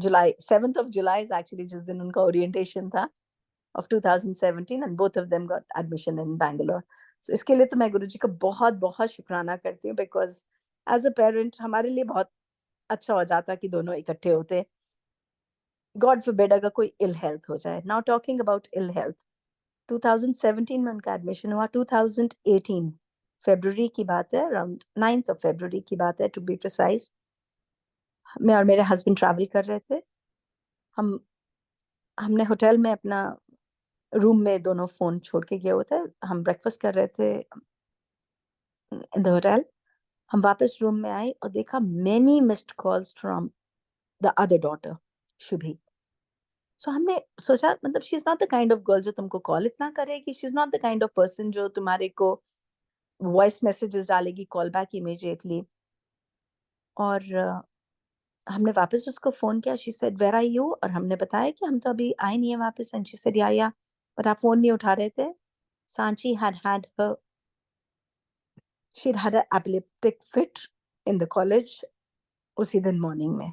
जुलाई 7th of July is actually जिस दिन उनका ओरिएंटेशन था of 2017, and both of them got admission in Bangalore. So इसके लिए तो मैं गुरुजी का बहुत बहुत शुक्राना करती हूँ, because as a parent हमारे लिए बहुत अच्छा हो जाता कि दोनों इकट्ठे होते। गॉड forbid अगर कोई इल हेल्थ हो जाए। Now talking about ill health, 2017 में उनका एडमिशन हुआ। 2018 फरवरी की बात है, अराउंड 9th of February की बात है टू बी प्रिसाइज। मैं और मेरे हस्बैंड ट्रैवल कर रहे थे। हम हमने होटल में अपना रूम में दोनों फोन छोड़ के गए हुए थे। हम ब्रेकफास्ट कर रहे थे इन द होटल। हम वापस रूम में आए और देखा many missed calls from the other daughter Shubhi. So हमने सोचा, मतलब she is not the kind of girl जो तुमको कॉल इतना करेगी, she is not the kind of person जो तुम्हारे को वॉइस मैसेजेस डालेगी कॉल बैक इमीडिएटली। और हमने वापस उसको फोन किया। She said where are you, और हमने बताया कि हम तो अभी आए नहीं है वापस। एंड शी सेड या बट आप फोन नहीं उठा रहे थे। Sanchi had had her she'd had an epileptic fit in the college उसी दिन मॉर्निंग में।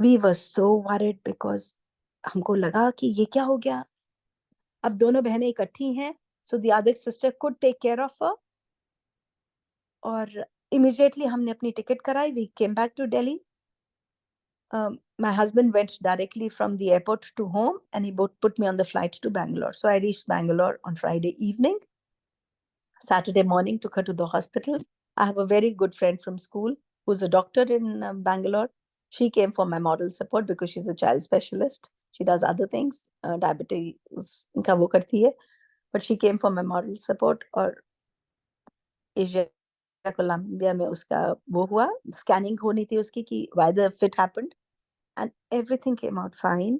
we were so worried because हमको लगा कि ये क्या हो गया। अब दोनों बहनें इकट्ठी हैं, so the other sister could take care of her। और immediately हमने अपनी टिकट कराई। we came back to Delhi। My husband went directly from the airport to home and he both put me on the flight to Bangalore. So I reached Bangalore on Friday evening. Saturday morning, took her to the hospital. I have a very good friend from school who's a doctor in Bangalore. She came for my moral support because she's a child specialist. She does other things, diabetes इनका वो करती है, but she came for my moral support। और Asia Colombia में उसका वो हुआ, scanning होनी थी उसकी कि why the fit happened, and everything came out fine।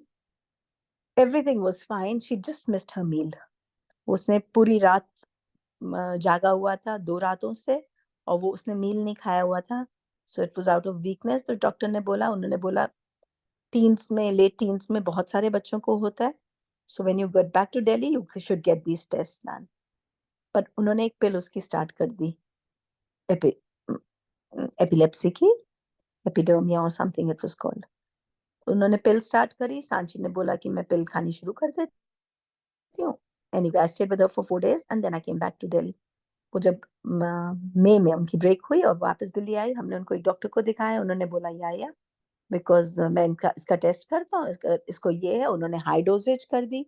Everything was fine। She just missed her meal। उसने पूरी रात जागा हुआ था 2 रातों से, और वो उसने मील नहीं खाया हुआ था। So it was out of weakness. तो डॉक्टर ने बोला, उन्होंने बोला टीन्स में, लेट टीन्स में बहुत सारे बच्चों को होता है। So when you get back to Delhi you should get these tests done. But उन्होंने एक पिल उसकी स्टार्ट कर दी, एपिलेप्सी की, एपिडर्मिया और समथिंग इट वाज कॉल्ड। उन्होंने पिल स्टार्ट करी। सांची ने बोला कि मैं पिल खानी शुरू कर देती हूँ। Anyway I stayed with her for 4 days and then I came back to Delhi. वो जब मई में उनकी ब्रेक हुई और वापस दिल्ली आई, हमने उनको एक डॉक्टर को दिखाया। उन्होंने बोला या बिकॉज मैं इसका टेस्ट करता हूँ, इसको ये है। उन्होंने हाई डोजेज कर दी।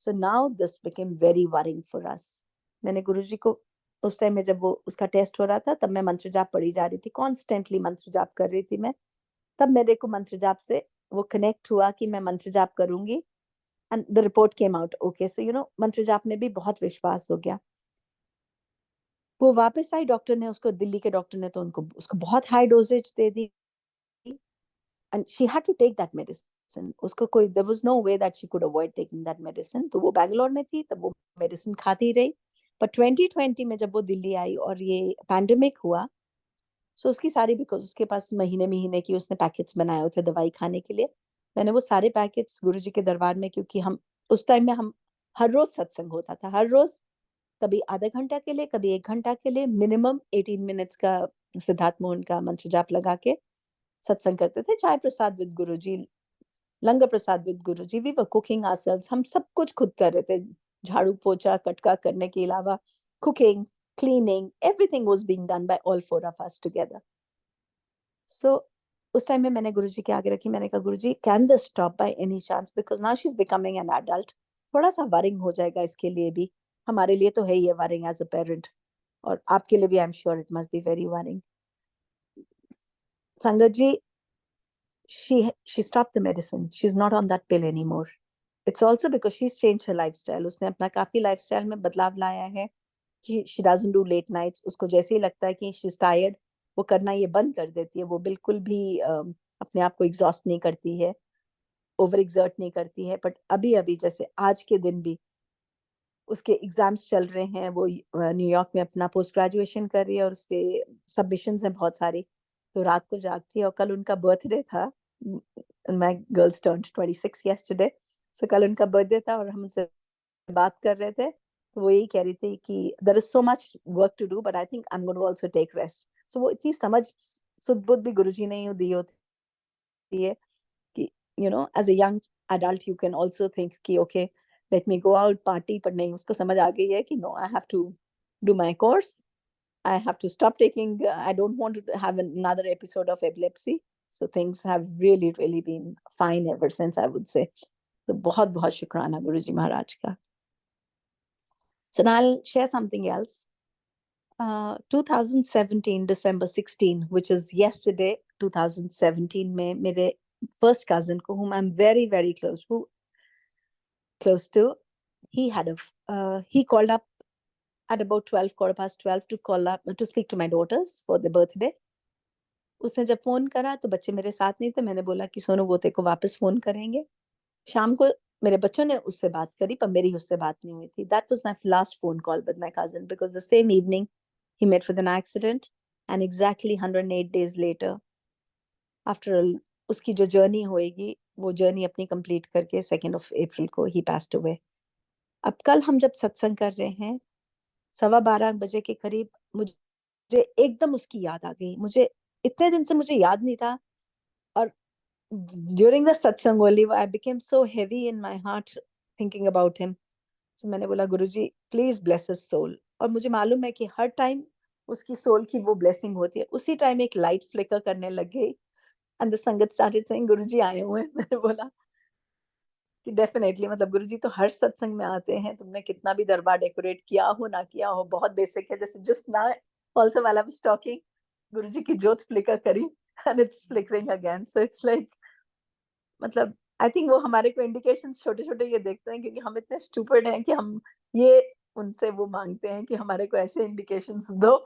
So now this became very worrying for us. मैंने गुरुजी को उस टाइम में जब वो उसका टेस्ट हो रहा था, तब मैं मंत्र जाप पढ़ी जा रही थी, कॉन्स्टेंटली मंत्र जाप कर रही थी मैं। तब मेरे को मंत्र जाप से वो कनेक्ट हुआ कि मैं मंत्र जाप करूंगी, and the report came out okay. So मंत्र जाप में भी बहुत विश्वास हो गया। वो वापस आई, डॉक्टर ने उसको, दिल्ली के डॉक्टर ने तो उनको उसको बहुत हाई डोजेज दे दी, and she had to take that medicine. उसको कोई, there was no way that she could avoid taking that medicine. तो वो बैंगलोर में थी, तब वो मेडिसिन खाती रही। पर 2020 में जब वो दिल्ली आई और ये पैंडेमिक हुआ, सो उसकी सारी, बिकॉज उसके पास महीने महीने की उसने पैकेट्स बनाए हुए थे दवाई खाने के लिए। मैंने वो सारे पैकेट्स गुरुजी के दरबार में, क्योंकि हम उस टाइम में हम हर रोज सत्संग होता था, हर रोज, कभी आधा घंटा के लिए, कभी 1 घंटा के लिए, मिनिमम 18 मिनट्स का सिद्धार्थ मोहन का मंत्र जाप लगा के सत्संग करते थे। Chai prasad with Guruji, langar prasad with Guruji, we were cooking ourselves. हम सब कुछ खुद कर रहे थे, झाड़ू पोछा कटका करने के अलावा, cooking, cleaning, everything was being done by all 4 of us together. So उस टाइम में मैंने गुरुजी के आगे रखी। मैंने कहा, Guruji can this stop by any chance, because now she is becoming an adult. थोड़ा सा वरिंग हो जाएगा इसके लिए भी। हमारे लिए तो है ही है worrying as a parent, और आपके लिए भी I am sure it must be very worrying. संगत जी, she stopped the medicine. She's not on that pill anymore. It's also because she's changed her lifestyle. उसने अपना काफी lifestyle में बदलाव लाया है. She doesn't do late nights. उसको जैसे ही लगता है कि she's tired, वो करना ये बंद कर देती है. वो बिल्कुल भी अपने आप को exhaust नहीं करती है, over exert नहीं करती है. But अभी अभी जैसे आज के दिन भी उसके एग्जाम्स चल रहे हैं, वो न्यूयॉर्क में अपना पोस्ट ग्रेजुएशन कर रही है और उसके सबमिशंस हैं बहुत सारी, तो रात को जागती है. और कल उनका बर्थडे था. माय गर्ल्स टर्न्ड 26 यस्टरडे, सो कल उनका बर्थडे था और हम उनसे बात कर रहे थे, तो वो यही कह रही थी कि there is so much work to do but I think I am going to also take rest. So वो इतनी समझ सुध बुध भी गुरुजी ने ही दी होती है कि as a young adult you can also think कि okay, let me go out party, पर नहीं, उसको समझ आ गई है कि no, I have to do my course. I have to stop taking, I don't want to have another episode of epilepsy. So things have really really been fine ever since, I would say. तो बहुत बहुत शुक्राना गुरुजी महाराज का. So now I'll share something else. 2017 December 16, which is yesterday, 2017 में मेरे first cousin को, whom I'm very very close to, he called up at about 12, quarter past 12, to call up to speak to my daughters for their birthday. उसने जब phone करा तो बच्चे मेरे साथ नहीं थे. मैंने बोला कि सोनू, वो तेरे को वापस फोन करेंगे. शाम को मेरे बच्चों ने उससे बात करी, पर मेरी उससे बात नहीं हुई थी. That was my last phone call with my cousin, because the same evening he met with an accident, and exactly 108 days later, after उसकी जो जर्नी होएगी, वो जर्नी अपनी कंप्लीट करके 2nd of April को he passed away. अब कल हम जब सत्संग कर रहे हैं, 12:15 बजे के करीब, मुझे एकदम उसकी याद आ गई. मुझे इतने दिन से मुझे याद नहीं था, और during the satsang only I became so heavy in my heart thinking about him. So मैंने बोला, गुरुजी प्लीज ब्लेस हिज सोल. और मुझे मालूम है कि हर टाइम उसकी सोल की वो ब्लेसिंग होती है. उसी टाइम एक लाइट फ्लिकर करने लग गई, एंड द संगत स्टार्टेड सेइंग गुरुजी आए हुए हैं. मैंने बोला कि डेफिनेटली, मतलब गुरुजी तो हर सत्संग में आते हैं. तुमने कितना भी दरबार डेकोरेट किया हो ना किया हो, बहुत बेसिक है. जैसे just now also while I was talking, Guruji की ज्योत फ्लिकर करी, and it's flickering again. So it's like, मतलब आई थिंक वो हमारे को इंडिकेशंस छोटे छोटे ये देखते हैं, क्योंकि हम इतने स्टूपिड हैं कि हम ये उनसे वो मांगते हैं कि हमारे को ऐसे इंडिकेशंस दो.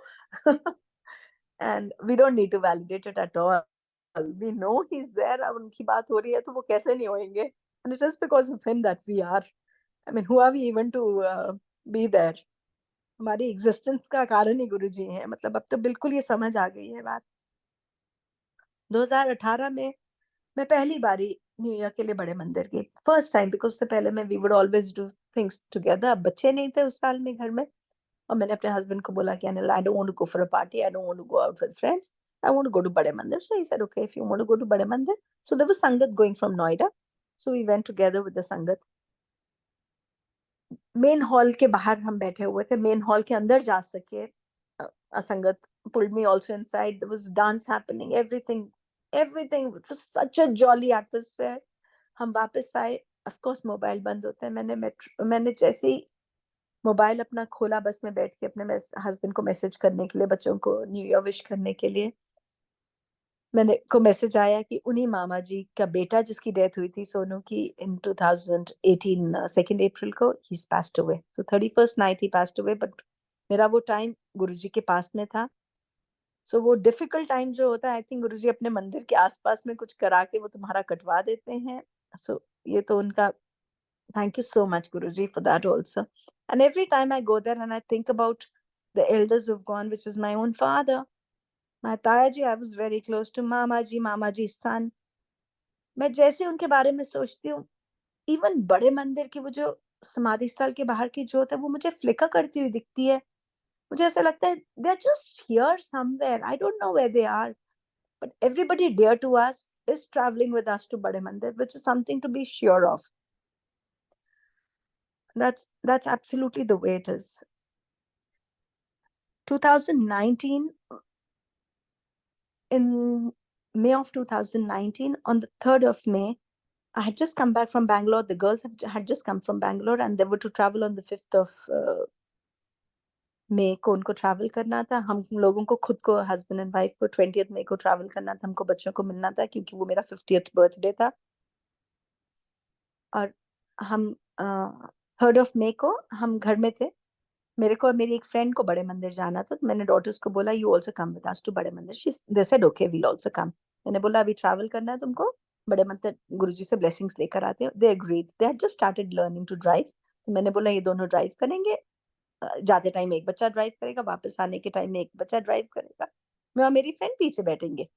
And we don't need to validate it at all. We know he is there. अब उनकी बात हो रही है तो वो कैसे नहीं होंगे. And it is because of him that we are, I mean who are we even to be there. हमारी एग्जिस्टेंस का कारण ही गुरुजी हैं. मतलब अब तो बिल्कुल ये समझ आ गई है बात. 2018 में मैं पहली बारी न्यू ईयर के लिए बड़े मंदिर गई, फर्स्ट टाइम. बिकॉज उससे पहले मैं we would always do things together. अब बच्चे नहीं थे उस साल में घर में, और मैंने अपने हस्बैंड को बोला कि Anil, I don't want to go for a party, I don't want to go out with friends, I want to go to बड़े Mandir. So he said okay, if you want to go to बड़े Mandir. So there was sangat going from Noida, so we went together with the sangat. Main hall के बाहर हम बैठे हुए थे. Main hall के अंदर जा सके, संगत pulled me also inside. There was dance happening, everything. It was such a jolly atmosphere. हम वापस आए, ऑफ कोर्स मोबाइल बंद होते हैं. मैंने जैसे ही मोबाइल अपना खोला, बस में बैठ के अपने हस्बैंड को मैसेज करने के लिए, बच्चों को न्यू ईयर विश करने के लिए, मैंने को मैसेज आया कि उन्हीं मामा जी का बेटा जिसकी डेथ हुई थी सोनू की इन 2018 2nd April को, ही passed away. तो 31st night he passed away. But मेरा वो टाइम गुरुजी के पास में था. सो वो डिफिकल्ट टाइम जो होता है, आई थिंक गुरुजी अपने मंदिर के आसपास में कुछ करा के वो तुम्हारा कटवा देते हैं. सो ये तो उनका, thank you so much Guruji for that also. And every time I go there and I think about the elders who've gone, which is my own father, my Tayaji, I was very close to Mamaji's son. मैं जैसे उनके बारे में सोचती हूँ, even बड़े मंदिर की वो जो समाधि स्थल के बाहर की ज्योत है, वो मुझे फ्लिकर करती हुई दिखती है. मुझे ऐसा लगता है they are just here somewhere, I don't know where they are, but everybody dear to us is traveling with us to Bade Mandir, which is something to be sure of. That's absolutely the way it is. 2019, in May of 2019, on the 3rd of May, I had just come back from Bangalore. The girls had just come from Bangalore, and they were to travel on the 5th of मई को उनको travel करना था। हम लोगों को खुद को husband and wife को 20th मई को ट्रैवल करना था, हमको बच्चों को मिलना था क्योंकि वो मेरा 50th बर्थडे था। और हम 3rd ऑफ मई को हम घर में थे। मेरे को और मेरी एक फ्रेंड को बड़े मंदिर जाना था, तो मैंने डॉटर्स को बोला you also come with us to बड़े Mandir. They said okay we will also come. मैंने बोला अभी ट्रैवल करना है तुमको, बड़े मंदिर गुरुजी से ब्लेसिंग्स लेकर आते हो। They agreed, they had just started learning to drive. तो मैंने बोला ये दोनों ड्राइव करेंगे, जाते टाइम एक बच्चा ड्राइव करेगा, वापस आने के टाइम में एक बच्चा ड्राइव करेगा, मैं और मेरी फ्रेंड पीछे बैठेंगे।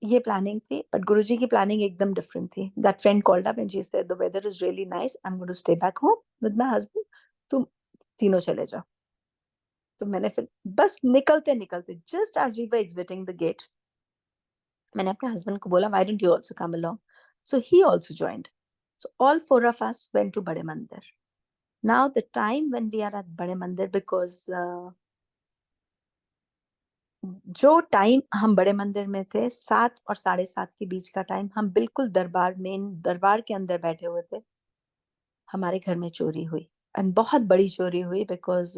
ये प्लानिंग थी, बट गुरुजी की प्लानिंग एकदम डिफरेंट थी। That friend called up and she said the weather is really nice, I am going to stay back home with my husband, तुम तीनों चले जाओ। तो मैंने फिर बस निकलते निकलते just as we were exiting the gate, मैंने अपने हस्बैंड को बोला why don't you also come along. So he also joined. So all four of us went to बड़े Mandir. Now the time when we are at Bade Mandir, because जो time हम बड़े मंदिर में थे 7 और 7:30 के बीच का टाइम, हम बिल्कुल दरबार, मेन दरबार के अंदर बैठे हुए थे। हमारे घर में चोरी हुई, एंड बहुत बड़ी चोरी हुई, because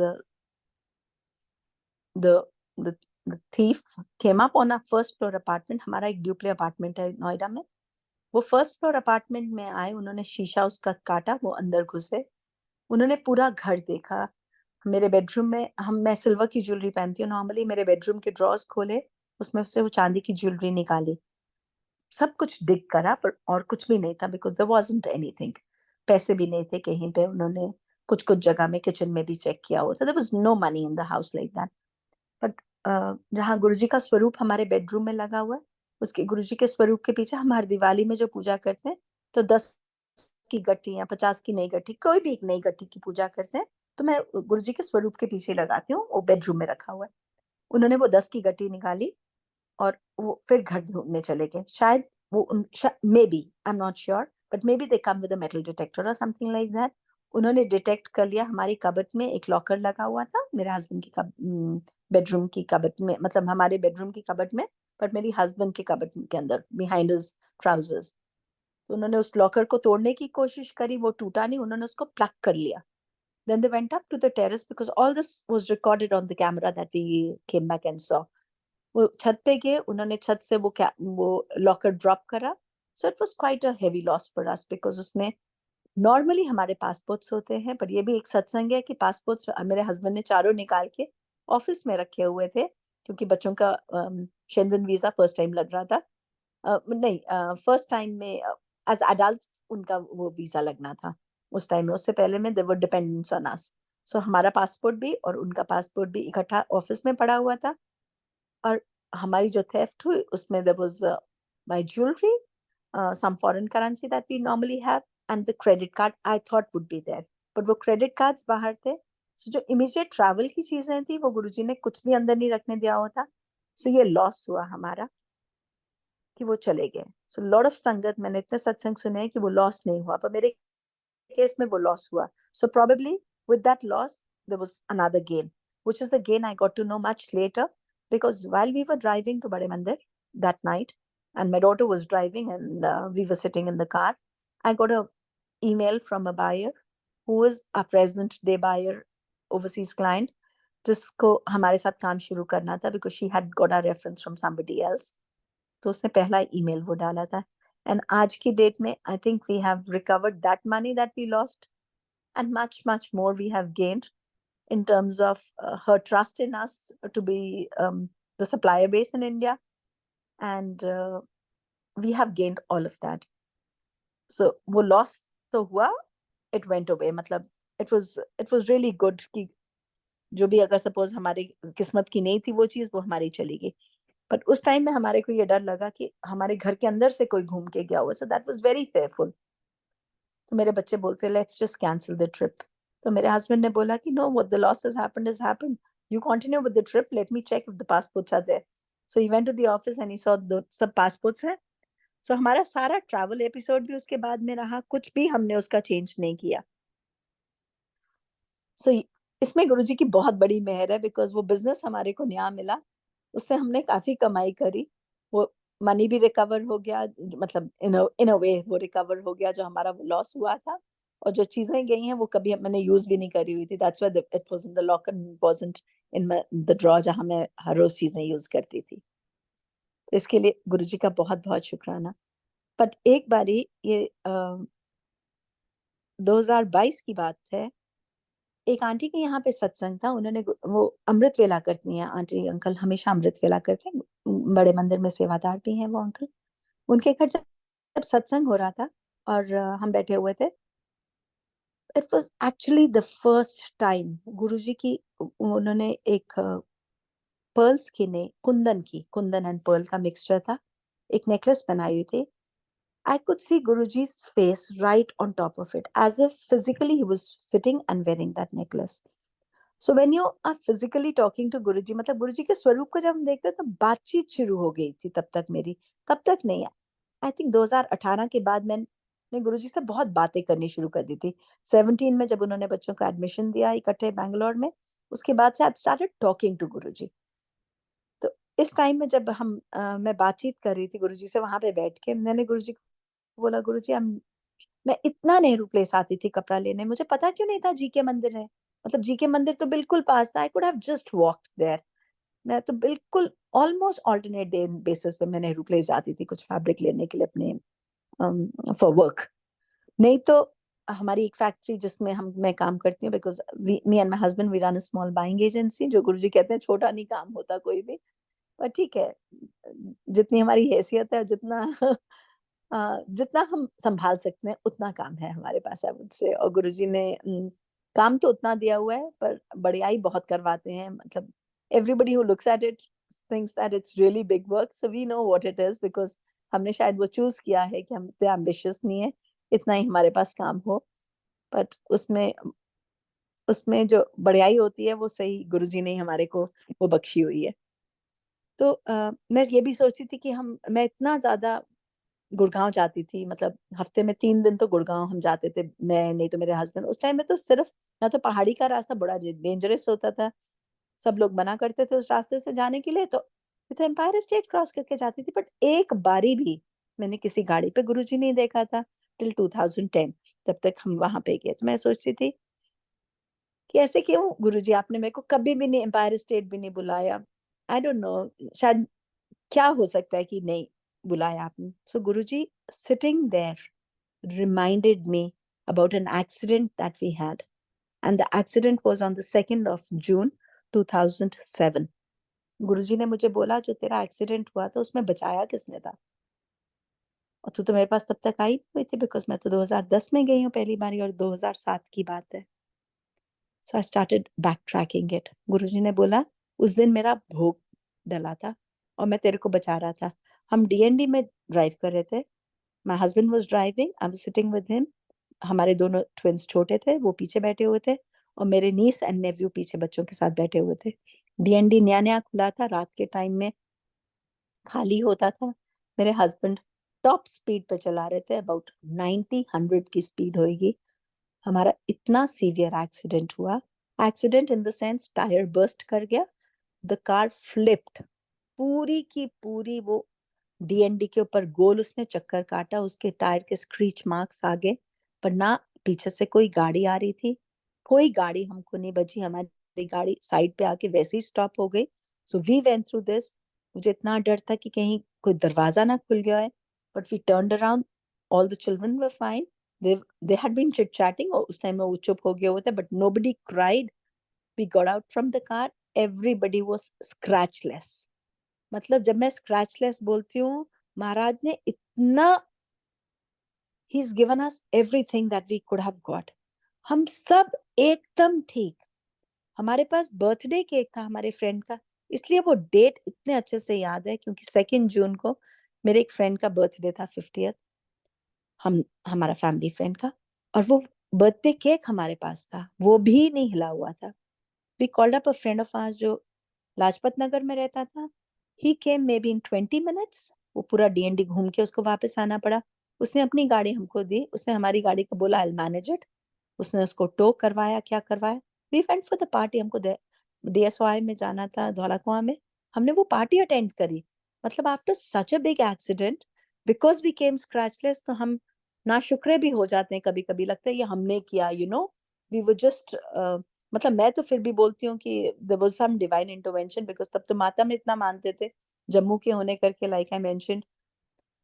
the the the thief came up on a first floor apartment। हमारा एक ड्यूप्ले अपार्टमेंट है नोएडा में। वो फर्स्ट फ्लोर अपार्टमेंट में आए, उन्होंने शीशा उसका काटा, वो अंदर घुसे, उन्होंने पूरा घर देखा। मेरे बेडरूम में मैं सिल्वर की ज्वेलरी पहनती हूँ नॉर्मली, मेरे बेडरूम के ड्रॉर्स खोले, उसमें से वो चांदी की ज्वेलरी निकाली, सब कुछ दिख करा, पर और कुछ भी नहीं था, बिकॉज देयर वाजंट एनीथिंग। पैसे भी नहीं थे कहीं पे। उन्होंने कुछ कुछ जगह में किचन में भी चेक किया हुआ था, there was no money in the house like that. But जहाँ गुरुजी का स्वरूप हमारे बेडरूम में लगा हुआ है, उसके गुरुजी के स्वरूप के पीछे हम हर दिवाली में जो पूजा करते हैं, तो 10 की गट्ठी या 50 की नई गट्ठी, कोई भी एक नई गट्ठी की पूजा करते हैं, तो मैं गुरुजी के स्वरूप के पीछे लगाती हूँ, वो बेडरूम में रखा हुआ है। उन्होंने वो 10 की गट्ठी निकाली और वो फिर घर ढूंढने चले गए। शायद वो may be, I am not sure, but may be they come with a metal detector और समथिंग लाइक दैट। उन्होंने डिटेक्ट कर लिया, हमारी कबर्ड में एक लॉकर लगा हुआ था, मेरे हस्बैंड की बेडरूम की कबर्ड में, मतलब हमारे बेडरूम की कबर्ड में, बट मेरी हस्बैंड के कबर्ड के अंदर बिहाइंड हिज ट्राउजर्स। तो उन्होंने उस लॉकर को तोड़ने की कोशिश करी, वो टूटा नहीं, उन्होंने उसको प्लग कर लिया। Then they went up to the terrace because all this was recorded on the camera that we came back and saw. वो छत पे गए, उन्होंने छत से वो लॉकर ड्रॉप करा। So it was quite a heavy loss for us, because उसमें नॉर्मली हमारे पासपोर्ट्स होते हैं, पर ये भी एक सत्संग है कि पासपोर्ट्स मेरे हस्बैंड ने चारों निकाल के ऑफिस में रखे हुए थे, क्योंकि बच्चों का शेंजन वीजा फर्स्ट टाइम लग रहा था। नहीं, फर्स्ट टाइम में एज अडल्ट उनका वो वीजा लगना था उस टाइम में। उससे पहले में दे वर डिपेंडेंट्स ऑन अस। सो हमारा पासपोर्ट भी और उनका पासपोर्ट भी इकट्ठा ऑफिस में पड़ा हुआ था। और हमारी जो थेफ्ट हुई उसमें there was my jewellery, some foreign currency that we normally have, and the credit card I thought would be there, but वो credit cards बाहर थे। So जो immediate travel की चीजें थी वो गुरुजी ने कुछ भी अंदर नहीं रखने दिया होता। So ये लॉस हुआ हमारा कि वो चले गए। So लॉट ऑफ संगत, मैंने इतने सत्संग सुने हैं कि वो लॉस नहीं हुआ, पर मेरे केस में वो लॉस हुआ। So probably with that loss there was another gain, which is a gain I got to know much later, because while we were driving to Bade Mandir that night, and my daughter was driving, and we were sitting in the car, I got a email from a buyer who is a present day buyer, overseas client, जिसको हमारे साथ काम शुरू करना था, because she had got a reference from somebody else। तो उसने पहला ईमेल वो डाला था। एंड आज की डेट में I think we have recovered that money that we lost, and much more we have gained in terms of her trust in us to be the supplier base in India, and we have gained all of that। So वो loss तो हुआ, it went away, मतलब it was really good कि जो भी अगर suppose हमारी किस्मत की नहीं थी वो चीज, वो हमारी चली गई। बट उस टाइम में हमारे को ये डर लगा कि हमारे घर के अंदर से कोई घूम के गया हुआ। So that was very fearful. तो मेरे बच्चे बोलते let's just cancel the trip. तो मेरे हस्बैंड ने बोला कि no, what the loss has happened is happened, you continue with the trip, let me check if the passports are there. So he went to the office and he saw सब passports हैं। So हमारा सारा travel episode भी उसके बाद में रहा, कुछ भी हमने उसका चेंज नहीं किया। सो इसमें गुरुजी की बहुत बड़ी मेहर है, बिकॉज वो बिजनेस हमारे को नया मिला, उससे हमने काफी कमाई करी। वो मनी भी रिकवर हो गया, मतलब इन अ वे वो रिकवर हो गया जो हमारा लॉस हुआ था, और जो चीजें गई हैं वो कभी मैंने यूज भी नहीं करी हुई थी, that's why it was in the locker, wasn't in the draw जहां मैं हर रोज चीजें यूज करती थी। तो इसके लिए गुरुजी का बहुत बहुत शुक्राना। बट एक बारी ये 2022 की बात है, एक आंटी के यहाँ पे सत्संग था, उन्होंने वो अमृत वेला करती हैं, आंटी अंकल हमेशा अमृत वेला करते हैं, बड़े मंदिर में सेवादार भी हैं वो अंकल। उनके घर जब जब सत्संग हो रहा था और हम बैठे हुए थे, it was actually the first time Guruji की, उन्होंने एक पर्ल्स की ने कुंदन एंड पर्ल का मिक्सचर था, एक नेकलेस बनाई हुई थी। I could see Guruji's face right on top of it, as if physically he was sitting and wearing that necklace. So when you are physically talking to Guruji, मतलब गुरुजी के स्वरूप को जब हम देखते हैं तो बातचीत शुरू हो गई थी तब तक मेरी, तब तक नहीं। आई थिंक 2018 के बाद मैंने गुरुजी से बहुत बातें करनी शुरू कर दी थी। 17 में जब उन्होंने बच्चों को एडमिशन दिया इकट्ठे बैंगलोर में, उसके बाद से आई स्टार्टेड टॉकिंग टू गुरुजी। तो इस टाइम में जब मैं बातचीत कर रही थी गुरुजी से वहां पे बैठ के, मैंने गुरुजी को बोला, गुरुजी मैं इतना नेहरू प्लेस आती थी कपड़ा लेने, मुझे पता क्यों नहीं था जीके मंदिर है, मतलब जीके मंदिर तो बिल्कुल पास था, I could have just walked there. मैं तो बिल्कुल ऑलमोस्ट ऑल्टरनेट डे बेसिस पे मैं नेहरू प्लेस जाती थी कुछ फैब्रिक लेने के लिए अपने फॉर वर्क। नहीं तो हमारी एक फैक्ट्री जिसमें हम मैं काम करती हूँ, because me and my husband we run a small buying agency, जो गुरुजी कहते हैं छोटा नहीं काम होता कोई भी, पर ठीक है, जितनी हमारी हैसियत है, जितना जितना हम संभाल सकते हैं उतना काम है हमारे पास, आई वुड से। और गुरुजी ने काम तो उतना दिया हुआ है, पर बड़ाई बहुत करवाते हैं, मतलब everybody who looks at it thinks that it's really big work, so we know what it is, because हमने शायद वो चूज किया है कि हम इतने एम्बिशियस नहीं है, इतना ही हमारे पास काम हो। बट उसमें उसमें जो बड़ाई होती है वो सही गुरुजी ने ही हमारे को वो बख्शी हुई है। तो मैं ये भी सोचती थी कि हम मैं इतना ज्यादा गुड़गांव जाती थी, मतलब हफ्ते में 3 दिन तो गुड़गांव हम जाते थे, मैं नहीं तो मेरे हस्बैंड। उस टाइम में तो सिर्फ, ना तो पहाड़ी का रास्ता बड़ा डेंजरस होता था, सब लोग मना करते थे उस रास्ते से जाने के लिए, तो एम्पायर स्टेट क्रॉस करके जाती थी। बट एक बारी भी मैंने किसी गाड़ी पे गुरुजी नहीं देखा था टिल 2010, तब तक हम वहां पे गए। तो मैं सोचती थी कि ऐसे क्यों गुरुजी, आपने मेरे को कभी भी नहीं एम्पायर स्टेट भी नहीं बुलाया, आई डोंट नो, शायद क्या हो सकता है कि नहीं बुलाया आपने। So Guruji sitting there reminded me about an accident that we had. And the accident was on the 2nd of June 2007. गुरुजी ने मुझे बोला, जो तेरा एक्सीडेंट हुआ था उसमें बचाया किसने था, और तू तो मेरे पास तब तक आई हुई थी, बिकॉज मैं तो 2010 में गई हूँ पहली बारी, और 2007 की बात है। So I started back tracking it. Guruji ने बोला, उस दिन मेरा भोग डला था और मैं तेरे को बचा रहा था। हम डीएनडी में ड्राइव कर रहे थे, my husband was driving, I was sitting with him, हमारे दोनों ट्विंस छोटे थे, वो पीछे बैठे हुए थे, और मेरे नीस एंड नेव्यू पीछे बच्चों के साथ बैठे हुए थे। डीएनडी नया नया खुला था, रात के टाइम में खाली होता था। मेरे हस्बैंड टॉप स्पीड पे चला रहे थे, अबाउट 90-100 की स्पीड होगी। हमारा इतना सीवियर एक्सीडेंट हुआ, accident in the sense tyre burst कर गया, द कार फ्लिप्ड पूरी की पूरी, वो डीएनडी के ऊपर गोल उसने चक्कर काटा, उसके टायर के स्क्रीच मार्क्स आ गए। पर ना पीछे से कोई गाड़ी आ रही थी, कोई गाड़ी हमको नहीं बची, हमारी गाड़ी साइड पे आके वैसे ही स्टॉप हो गई। So we went through this. मुझे इतना डर था कि कहीं कोई दरवाजा ना खुल गया है, but we turned around, all the children were fine, they had been chit chatting, और उस टाइम में वो चुप हो गए हुए थे, but nobody cried. We got out from the car, everybody was scratchless. मतलब जब मैं स्क्रैचलेस बोलती हूँ, महाराज ने इतना, he is given us everything that we could have got, हम सब एकदम ठीक। हमारे पास बर्थडे केक था हमारे फ्रेंड का, इसलिए वो डेट इतने अच्छे से याद है, क्योंकि 2 जून को मेरे एक फ्रेंड का बर्थडे था, 50th, हम हमारा फैमिली फ्रेंड का, और वो बर्थडे केक हमारे पास था, वो भी नहीं हिला हुआ था। We called up a friend of ours जो लाजपत नगर में रहता था, ही केम मे बी इन 20 minutes। वो पूरा डीएनडी घूम के उसको वापस आना पड़ा। उसने अपनी गाड़ी हमको दी, उसने हमारी गाड़ी को बोला आई मैनेज इट, उसने उसको टो करवाया, क्या करवाया। We went for the party, हमको डीएसओआई में जाना था धौला कुआं में, हमने वो पार्टी अटेंड करी। मतलब after such a big accident, because we came scratchless, तो हम नाशुक्रे भी हो जाते हैं कभी कभी, लगता है ये हमने किया, वी वर जस्ट, मतलब मैं तो फिर भी बोलती हूँ कि there was some divine intervention, because तब तो माता में इतना मानते थे, जम्मू के होने करके, लाइक आई मेंशन्ड।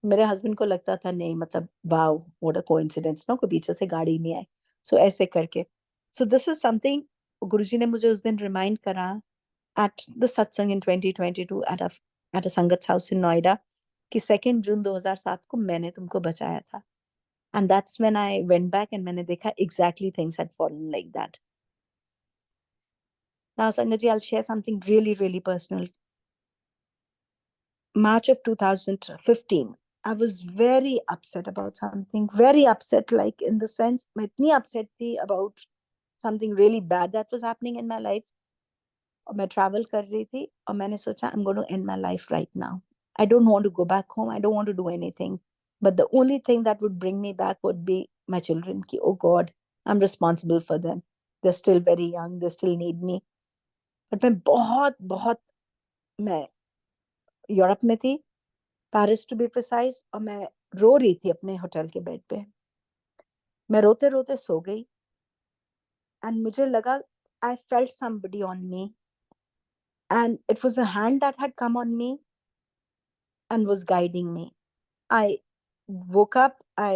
मेरे हस्बैंड को लगता था नहीं, मतलब वाओ व्हाट अ कोइंसिडेंस, कोई पीछे से गाड़ी नहीं आई, सो ऐसे करके। सो दिस इज समथिंग गुरुजी ने मुझे उस दिन रिमाइंड करा at the satsang in 2022 at a Sangat's house in Noida कि 2 जून 2007 को मैंने तुमको बचाया था। And that's when I went back and मैंने देखा exactly things had fallen like that. Now, Sangat ji, I'll share something really, really personal. March of 2015, I was very upset about something, very upset, like in the sense, मैं इतनी upset थी about something really bad that was happening in my life. और मैं travel कर रही थी और मैंने सोचा I am going to end my life right now. I don't want to go back home, I don't want to do anything, but the only thing that would bring me back would be my children, की oh God I am responsible for them, they are still very young, they still need me. But मैं बहुत बहुत, मैं Europe में थी, Paris to be precise, और मैं रो रही थी अपने होटल के बेड पे। मैं रोते रोते सो गई एंड मुझे लगा I felt somebody on me, and it was a hand that had come on me and was guiding me. I woke up, I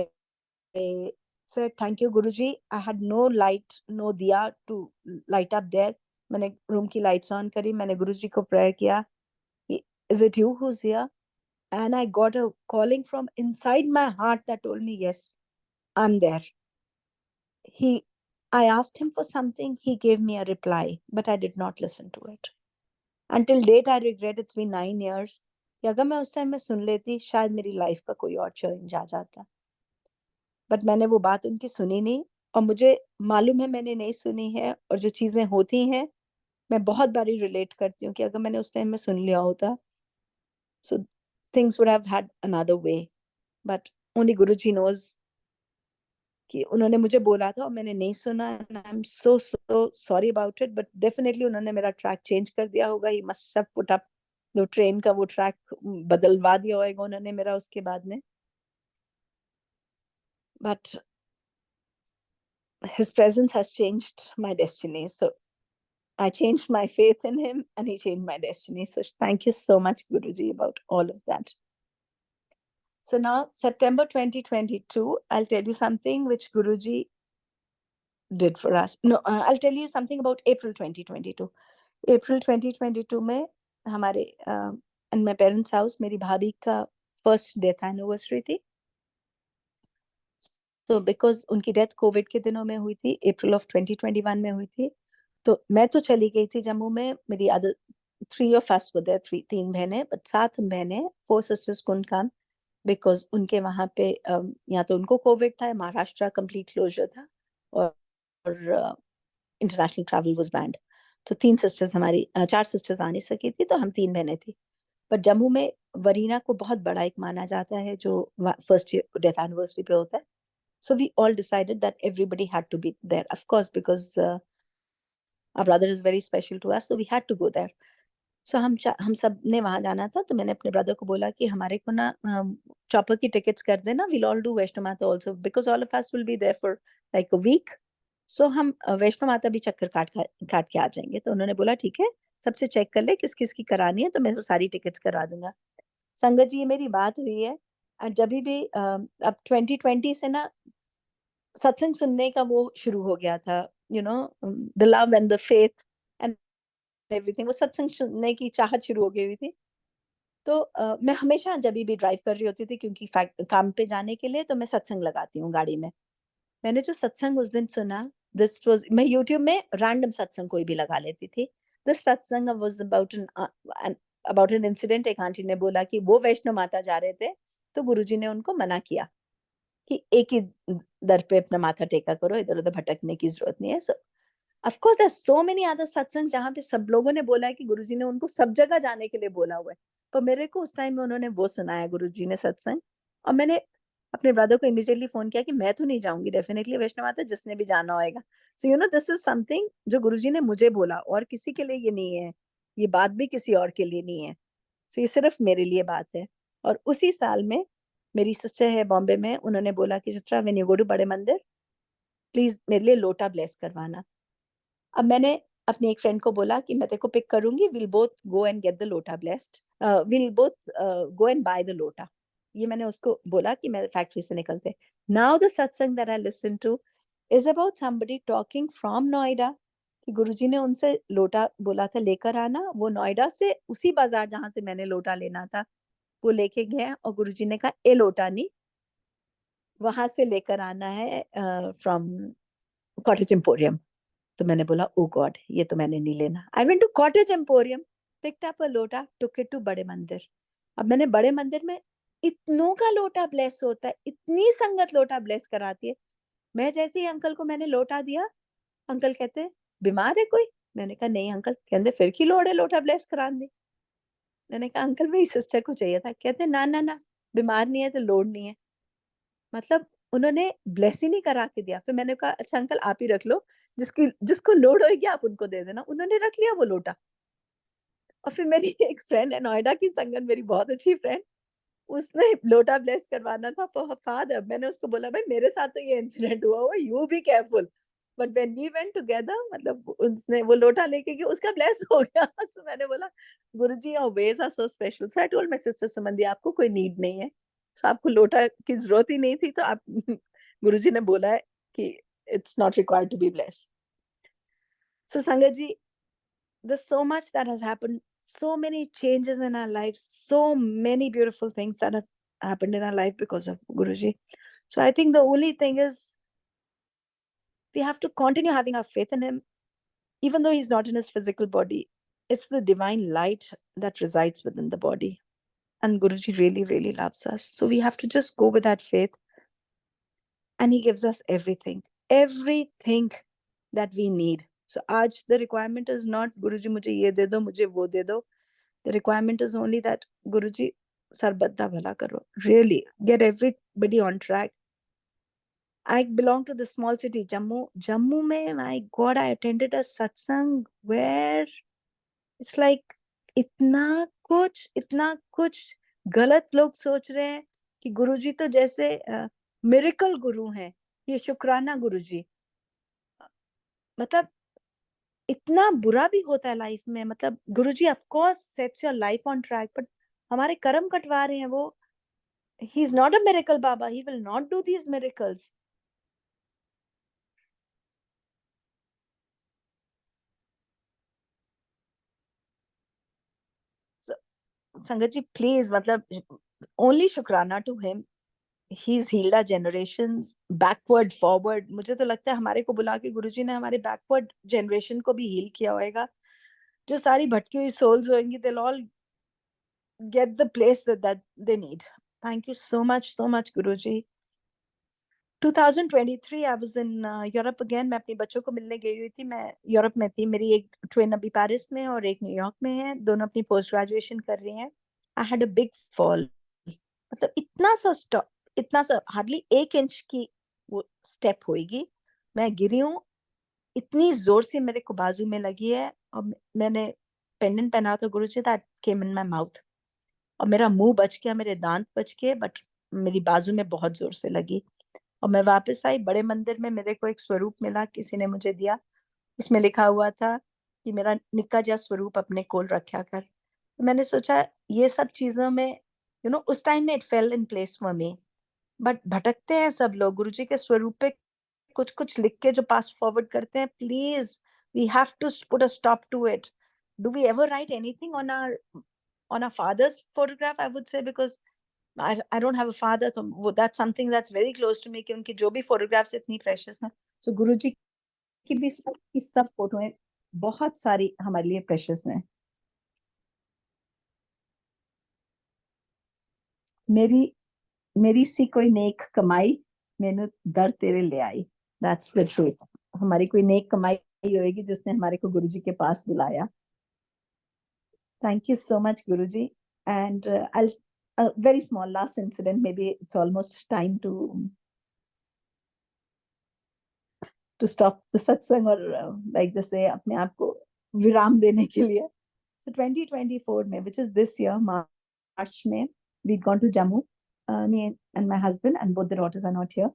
said, Thank you, Guruji. I had no light, no diya to light up there. मैंने room की lights on करी, मैंने गुरुजी को prayer किया, Is it you who's here? And I got a calling from inside my heart that told me, Yes, I'm there. He, I asked him for something, he gave me a reply, but I did not listen to it. Until date, I regret it's been 9 years. कि अगर मैं उस time में सुन लेती, शायद मेरी life का कोई और चेंज आ जाता। बट मैंने वो बात उनकी सुनी नहीं, और मुझे मालूम है मैंने नहीं सुनी है, और जो चीजें होती हैं, मैं बहुत बारी रिलेट करती हूँ कि अगर मैंने उस टाइम में सुन लिया होता, so things would have had another way. But only Guruji knows कि उन्होंने मुझे बोला था और मैंने नहीं सुना, and I am so so sorry about it. But definitely उन्होंने मेरा ट्रैक चेंज कर दिया होगा, he must have put up वो ट्रेन का वो ट्रैक बदलवा दिया होगा उन्होंने मेरा उसके बाद में। But his presence has changed my destiny, so I changed my faith in him and he changed my destiny. So thank you so much, Guruji, about all of that. So now September 2022, I'll tell you something which Guruji did for us. No, I'll tell you something about April 2022. April 2022 में हमारे in my parents house मेरी भाभी का first death anniversary थी। तो because उनकी death Covid के दिनों में हुई थी, अप्रैल ऑफ 2021 में हुई थी, तो मैं तो चली गई थी जम्मू में, मेरी other 3 of us were there, 3 बहनें, बट 7 बहनें, 4 sisters couldn't come बिकॉज उनके वहां पे या तो उनको कोविड था, महाराष्ट्र कंप्लीट क्लोजर था, और इंटरनेशनल ट्रैवल वाज बैंड। तो 3 sisters हमारी, 4 sisters आ नहीं सकी थी, तो हम 3 बहनें थी। पर जम्मू में वरीना को बहुत बड़ा एक माना जाता है, जो फर्स्ट डेथ एनिवर्सरी पे होता है। So we all decided that everybody had to be there, of course, because our brother is very special to us, so we had to go there. So हम सब ने वहां जाना था, तो मैंने अपने ब्रदर को बोला कि हमारे को ना चॉपर की टिकट्स कर देना, we'll all do वैष्णो माता also, because all of us will be there for like a week. So हम वैष्णो माता भी चक्कर काट के आ जाएंगे। तो उन्होंने बोला ठीक है, सबसे चेक कर ले किस किस की करानी है, तो मैं वो सारी टिकट्स करा दूंगा। संगत जी, ये मेरी बात हुई है, और जब भी अब 2020 से ना सत्संग सुनने का वो शुरू हो गया था, the love and the faith and everything, वो सत्संग सुनने की चाहत शुरू हो गई हुई थी। तो मैं हमेशा जब भी ड्राइव कर रही होती थी, क्योंकि काम पे जाने के लिए तो मैं सत्संग लगाती हूँ गाड़ी में। मैंने जो सत्संग उस दिन सुना, दिस वाज, मैं यूट्यूब में रैंडम सत्संग कोई भी लगा लेती थी। दिस सत्संग वाज अबाउट एन इंसिडेंट। एक आंटी ने बोला कि वो वैष्णो माता जा रहे थे, तो गुरुजी ने उनको मना किया कि एक ही दर पे अपना माथा टेका करो, इधर उधर भटकने की जरूरत नहीं है। So of course there so many other satsang जहाँ पे सब लोगों ने बोला है कि गुरुजी ने उनको सब जगह जाने के लिए बोला हुआ है, पर मेरे को उस टाइम में उन्होंने वो सुनाया गुरुजी ने सत्संग, और मैंने अपने ब्रदर को इमीडिएटली फोन किया कि मैं तो नहीं जाऊंगी डेफिनेटली वैष्णो माता, जिसने भी जाना होएगा। सो दिस इज समथिंग जो गुरुजी ने मुझे बोला, और किसी के लिए ये नहीं है, ये बात भी किसी और के लिए नहीं है। So ये सिर्फ मेरे लिए बात है। और उसी साल में मेरी सिस्टर है बॉम्बे में, उन्होंने बोला कि Chitra when you go to बड़े मंदिर प्लीज मेरे लिए लोटा ब्लेस करवाना। अब मैंने अपनी एक फ्रेंड को बोला कि मैं तेरे को पिक करूंगी, will both go and get the lota blessed, will both go and buy the lota. ये मैंने उसको बोला कि मैं फैक्ट्री से निकलते। नाउ द सत्संग that I listen two is about somebody talking from Noida कि गुरुजी ने उनसे लोटा बोला था लेकर आना। वो नोएडा से उसी बाजार जहां से मैंने लोटा लेना था वो लेके गए, और गुरुजी ने कहा ए लोटा नहीं, वहां से लेकर आना है फ्रॉम कॉटेज एम्पोरियम। तो मैंने बोला ओ गॉड, ये तो मैंने नहीं लेना। I went to cottage emporium, picked up a lota, took it to बड़े मंदिर। अब मैंने बड़े मंदिर में इतनों का लोटा ब्लेस होता है, इतनी संगत लोटा ब्लेस कराती है। मैं जैसे ही अंकल को मैंने लोटा दिया, अंकल कहते बीमार है कोई? मैंने कहा नहीं अंकल। कहते फिर की लोड़ है लोटा ब्लेस कराने दी। मैंने कहा अंकल मेरी सिस्टर को चाहिए था। कहते ना ना ना, बीमार नहीं है तो लोड नहीं है। मतलब उन्होंने ब्लेस ही नहीं करा के दिया। फिर मैंने कहा अच्छा अंकल आप ही रख लो, जिसकी जिसको लोड होगी आप उनको दे देना। उन्होंने रख लिया वो लोटा। और फिर मेरी एक फ्रेंड है नोएडा की, संगत मेरी बहुत अच्छी फ्रेंड, उसने लोटा ब्लेस करवाना था फॉर हर फादर। मैंने उसको बोला भाई मेरे साथ तो ये इंसिडेंट हुआ हुआ, you be careful. But when we went together, मतलब उसने वो लोटा लेके गई, उसका ब्लेस हो गया। सो मैंने बोला Guruji your ways are so special. So I told my sister Sumandi आपको कोई नीड नहीं है, सो आपको लोटा की जरूरत ही नहीं थी, तो आप गुरुजी ने बोला है कि it's not required to be blessed. So sangat ji, there's so much that has happened, so many changes in our lives, so many beautiful things that have happened in our life because of Guruji. So I think the only thing is we have to continue having our faith in him, even though he's not in his physical body. It's the divine light that resides within the body. And Guruji really, really loves us. So we have to just go with that faith. And he gives us everything, everything that we need. So aaj the requirement is not Guruji mujhe ye de do, mujhe wo de do. The requirement is only that Guruji sarbadda bhala karo. Really get everybody on track. I belong to the small city Jammu. Jammu mein, my God, I attended a satsang where it's like इतना कुछ गलत लोग सोच रहे हैं कि गुरुजी तो जैसे मिरेकल गुरु हैं, ये शुक्राना गुरुजी। मतलब इतना बुरा भी होता है लाइफ में। मतलब Guruji of course sets your life on track, but हमारे कर्म कटवा रहे हैं वो। He is not a miracle baba, he will not do these miracles. Sangat ji please, मतलब ओनली शुक्राना to him. he's healed our generations backward forward। मुझे तो लगता है हमारे को बुला के गुरुजी ने हमारे बैकवर्ड जनरेशन को भी हील किया होगा। जो सारी भटकी हुई सोल्स होंगी, they'll all get the place that they need। Thank you so much Guruji. 2023 I was in Europe again। मैं अपने बच्चों को मिलने गई हुई थी। मैं यूरोप में थी। मेरी एक ट्विन अभी पेरिस में और एक न्यूयॉर्क में है, दोनों अपनी पोस्ट ग्रेजुएशन कर रही हैं। I had a big fall. मतलब इतना सा हार्डली 1 इंच की वो स्टेप होगी, मैं गिरी हूँ। इतनी जोर से मेरे को बाजू में लगी है। और मैंने पेंडेंट पहना था Guruji, that came in my mouth, और मेरा मुंह बच गया, मेरे दांत बच गए, बट मेरी बाजू में बहुत जोर से लगी। और मैं वापस आई बड़े मंदिर में, मेरे को एक स्वरूप मिला, किसी ने मुझे दिया। उसमें लिखा हुआ था कि मेरा निक्का जा स्वरूप अपने कोल रखा कर। तो मैंने सोचा ये सब चीजों में उस टाइम में it fail in place for me. But भटकते हैं सब लोग गुरुजी के स्वरूप पे कुछ कुछ लिख के जो पास फॉरवर्ड करते हैं। Please we have to put a stop to it. Do we ever write anything on our father's photograph? I would say, because I don't have a father, तो वो that's something that's very close to me कि उनकी जो भी photographs इतनी precious हैं। So गुरुजी की भी सब फोटोएं बहुत सारी हमारे लिए precious हैं। मेरी मेरी सी कोई नेक कमाई, मैंने दर तेरे ले आई। That's the truth. हमारी कोई नेक कमाई होगी जिसने हमारे को गुरुजी के पास बुलाया। Thank you so much Guruji. And I a very small last incident, maybe it's almost time to stop the satsang, or like they say अपने आप को विराम देने के लिए। So 2024 में, which is this year, March में, we'd gone to Jammu. Me and my husband and both the daughters are not here.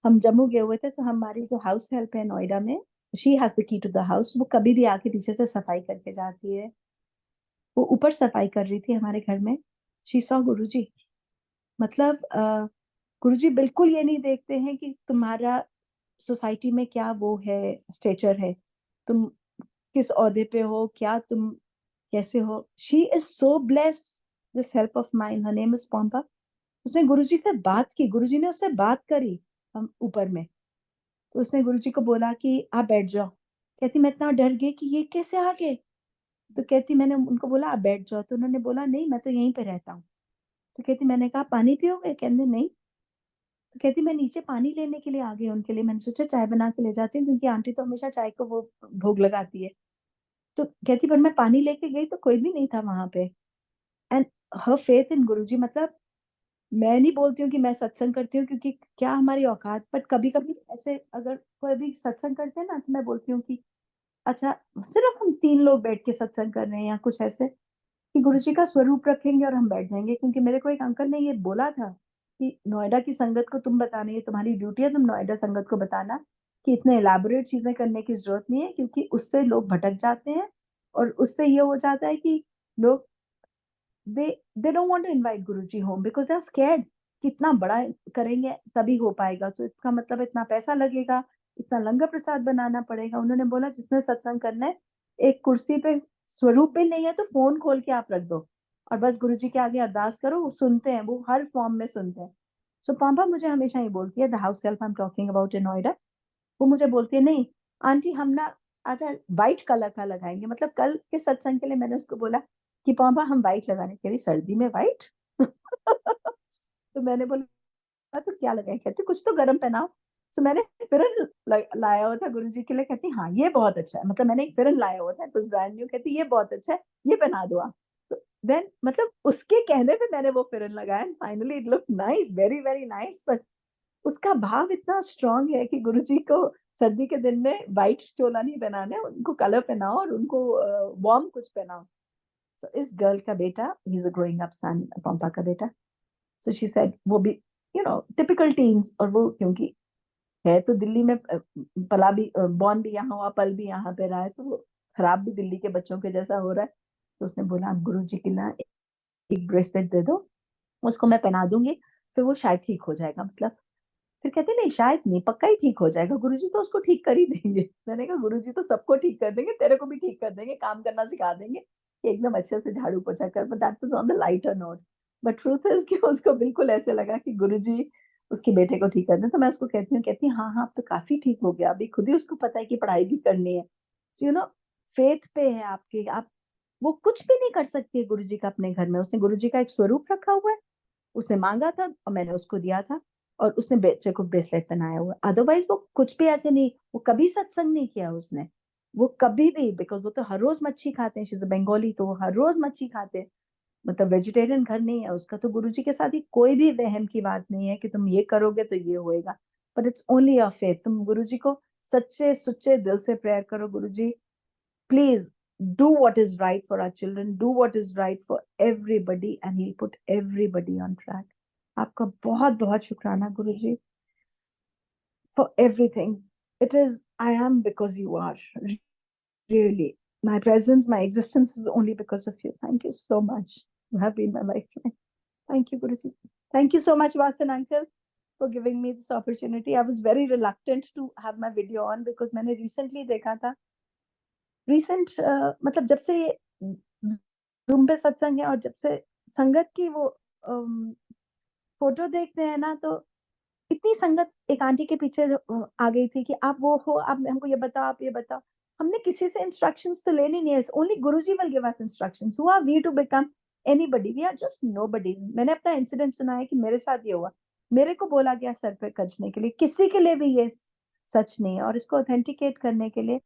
हम जम्मू गए हुए थे, तो हमारी जो हाउस हेल्प है नोएडा में, she has the key to the house. वो कभी भी आके पीछे से सफाई करके जाती है. वो ऊपर सफाई कर रही थी हमारे घर में. शी सॉ गुरुजी. मतलब गुरुजी बिल्कुल ये नहीं देखते हैं कि तुम्हारा सोसाइटी में क्या वो है, स्टेचर है, तुम किस ओहदे पे हो, क्या तुम कैसे हो. She is so blessed. This help of mine, her name is Pompa. उसने गुरुजी से बात की, गुरुजी ने उससे बात करी हम ऊपर में. तो उसने गुरुजी को बोला कि आप बैठ जाओ. कहती मैं इतना डर गई कि ये कैसे आ गए. तो कहती मैंने उनको बोला आप बैठ जाओ, तो उन्होंने बोला नहीं मैं तो यहीं पे रहता हूँ. तो कहती मैंने कहा पानी पियोगे, कहते नहीं. तो कहती मैं नीचे पानी लेने के लिए आ गई उनके लिए. मैंने सोचा चाय बना के ले जाती हूँ, क्योंकि आंटी तो हमेशा चाय को वो भोग लगाती है. तो कहती पर मैं पानी लेके गई तो कोई भी नहीं था वहां पे. एंड हर फेथ इन गुरुजी. मतलब मैं नहीं बोलती हूँ कि मैं सत्संग करती हूँ, क्योंकि क्या हमारी औकात, बट कभी कभी ऐसे अगर कोई भी सत्संग करते हैं ना, तो मैं बोलती हूँ कि अच्छा सिर्फ हम 3 लोग बैठ के सत्संग कर रहे हैं या कुछ ऐसे, कि गुरुजी का स्वरूप रखेंगे और हम बैठ जाएंगे. क्योंकि मेरे को एक अंकल ने ये बोला था कि नोएडा की संगत को तुम बताना, ये तुम्हारी ड्यूटी है, तुम नोएडा संगत को बताना कि इतने इलाबोरेट चीजें करने की जरूरत नहीं है, क्योंकि उससे लोग भटक जाते हैं. और उससे ये हो जाता है कि लोग they don't want to invite Guruji home because they are scared. कितना बड़ा करेंगे तभी हो पाएगा, तो इसका मतलब इतना पैसा लगेगा, इतना लंगर प्रसाद बनाना पड़ेगा. उन्होंने बोला जिसने सत्संग करना है, एक कुर्सी पे स्वरूप भी नहीं है तो फोन खोल के आप रख दो और बस गुरुजी के आगे अरदास करो. वो सुनते हैं, वो हर फॉर्म में सुनते हैं. सो पापा मुझे हमेशा ही बोलती है, the house help I am talking about in Noida, वो मुझे बोलती है नहीं आंटी हम ना अच्छा व्हाइट कलर का लगाएंगे. मतलब कल के सत्संग के लिए मैंने उसको बोला कि पापा हम व्हाइट लगाने के लिए, सर्दी में व्हाइट. तो मैंने बोला तो क्या लगाए, कहते कुछ तो गर्म पहनाओ. तो मैंने फिरन लाया हुआ था गुरुजी के लिए. कहती हाँ ये बहुत अच्छा है. मतलब मैंने एक फिरन लाया हुआ था कुछ ब्रांड न्यू. कहती ये बहुत अच्छा है, ये पहना दो आप. तो देन मतलब उसके कहने पे मैंने वो फिरन लगाया. Finally it look nice, very very nice. But उसका भाव इतना स्ट्रांग है कि गुरुजी को सर्दी के दिन में व्हाइट चोला नहीं पहनाना है, उनको कलर पहनाओ और उनको वार्म कुछ पहनाओ. सो इस गर्ल का बेटा, he is a growing up son, Pompa का बेटा. सो शी सेड वो भी टिपिकल टीन्स, और वो क्योंकि है तो दिल्ली में, पला भी बॉर्न भी यहाँ हुआ, पल भी यहाँ पे रहा है, तो वो खराब भी दिल्ली के बच्चों के जैसा हो रहा है. तो उसने बोला आप गुरुजी के ना एक ब्रेसलेट दे दो, उसको मैं पहना दूंगी, फिर वो शायद ठीक हो जाएगा. मतलब फिर कहते नहीं शायद नहीं, पक्का ही ठीक हो जाएगा, गुरुजी तो उसको ठीक कर ही देंगे. मैंने कहा गुरुजी तो सबको ठीक कर देंगे, तेरे को भी ठीक कर देंगे, काम करना सिखा देंगे कि एकदम अच्छे से झाड़ू पोछा कर. But that was on the lighter note. But truth is कि उसको बिल्कुल ऐसे लगा कि गुरुजी उसके बेटे को ठीक कर दें. तो मैं उसको कहती हूँ, कहती हाँ हाँ अब तो काफी ठीक हो गया, अभी खुद ही उसको पता है कि पढ़ाई भी करनी है. यू नो फेथ पे है आपके, आप वो कुछ भी नहीं कर सकती है गुरुजी का अपने घर में. उसने गुरुजी का एक स्वरूप रखा हुआ है, उसने मांगा था और मैंने उसको दिया था, और उसने बच्चे को ब्रेसलेट पहनाया हुआ. अदरवाइज वो कुछ भी ऐसे नहीं, वो कभी सत्संग नहीं किया उसने, वो कभी भी. बिकॉज वो तो हर रोज मच्छी खाते हैं, शी इज अ बंगाली, तो वो हर रोज मच्छी खाते हैं. मतलब वेजिटेरियन घर नहीं है उसका. तो गुरुजी के साथ ही कोई भी वहम की बात नहीं है कि तुम ये करोगे तो ये होएगा. But it's only your faith. तुम गुरुजी को सच्चे सुच्चे दिल से प्रेयर करो, गुरुजी please do what is right for our children, do what is right for everybody, and he'll put everybody on track. आपका बहुत बहुत शुक्राना गुरुजी for everything. It is I am because you are. Really, my presence, my existence is only because of you. Thank you so much. You have been my lifeline. Thank you, Guruji. Thank you so much, Vasan uncle, for giving me this opportunity. I was very reluctant to have my video on because मैंने recently देखा था. Recent मतलब जब से zoom पे सत्संग है और जब से संगत की वो फोटो देखते हैं ना, तो इतनी संगत एक आंटी के पीछे आ गई थी कि आप वो हो, आप हमको ये बताओ, आप ये बताओ. हमने किसी से इंस्ट्रक्शंस तो लेनी नहीं है. Only Guruji will give us instructions. Who are we to become anybody? We are just nobody. मैंने अपना इंसिडेंट सुना है कि मेरे साथ ये हुआ, मेरे को बोला गया सर पे कचने के लिए, किसी के लिए भी ये सच नहीं है. और इसको ऑथेंटिकेट करने के लिए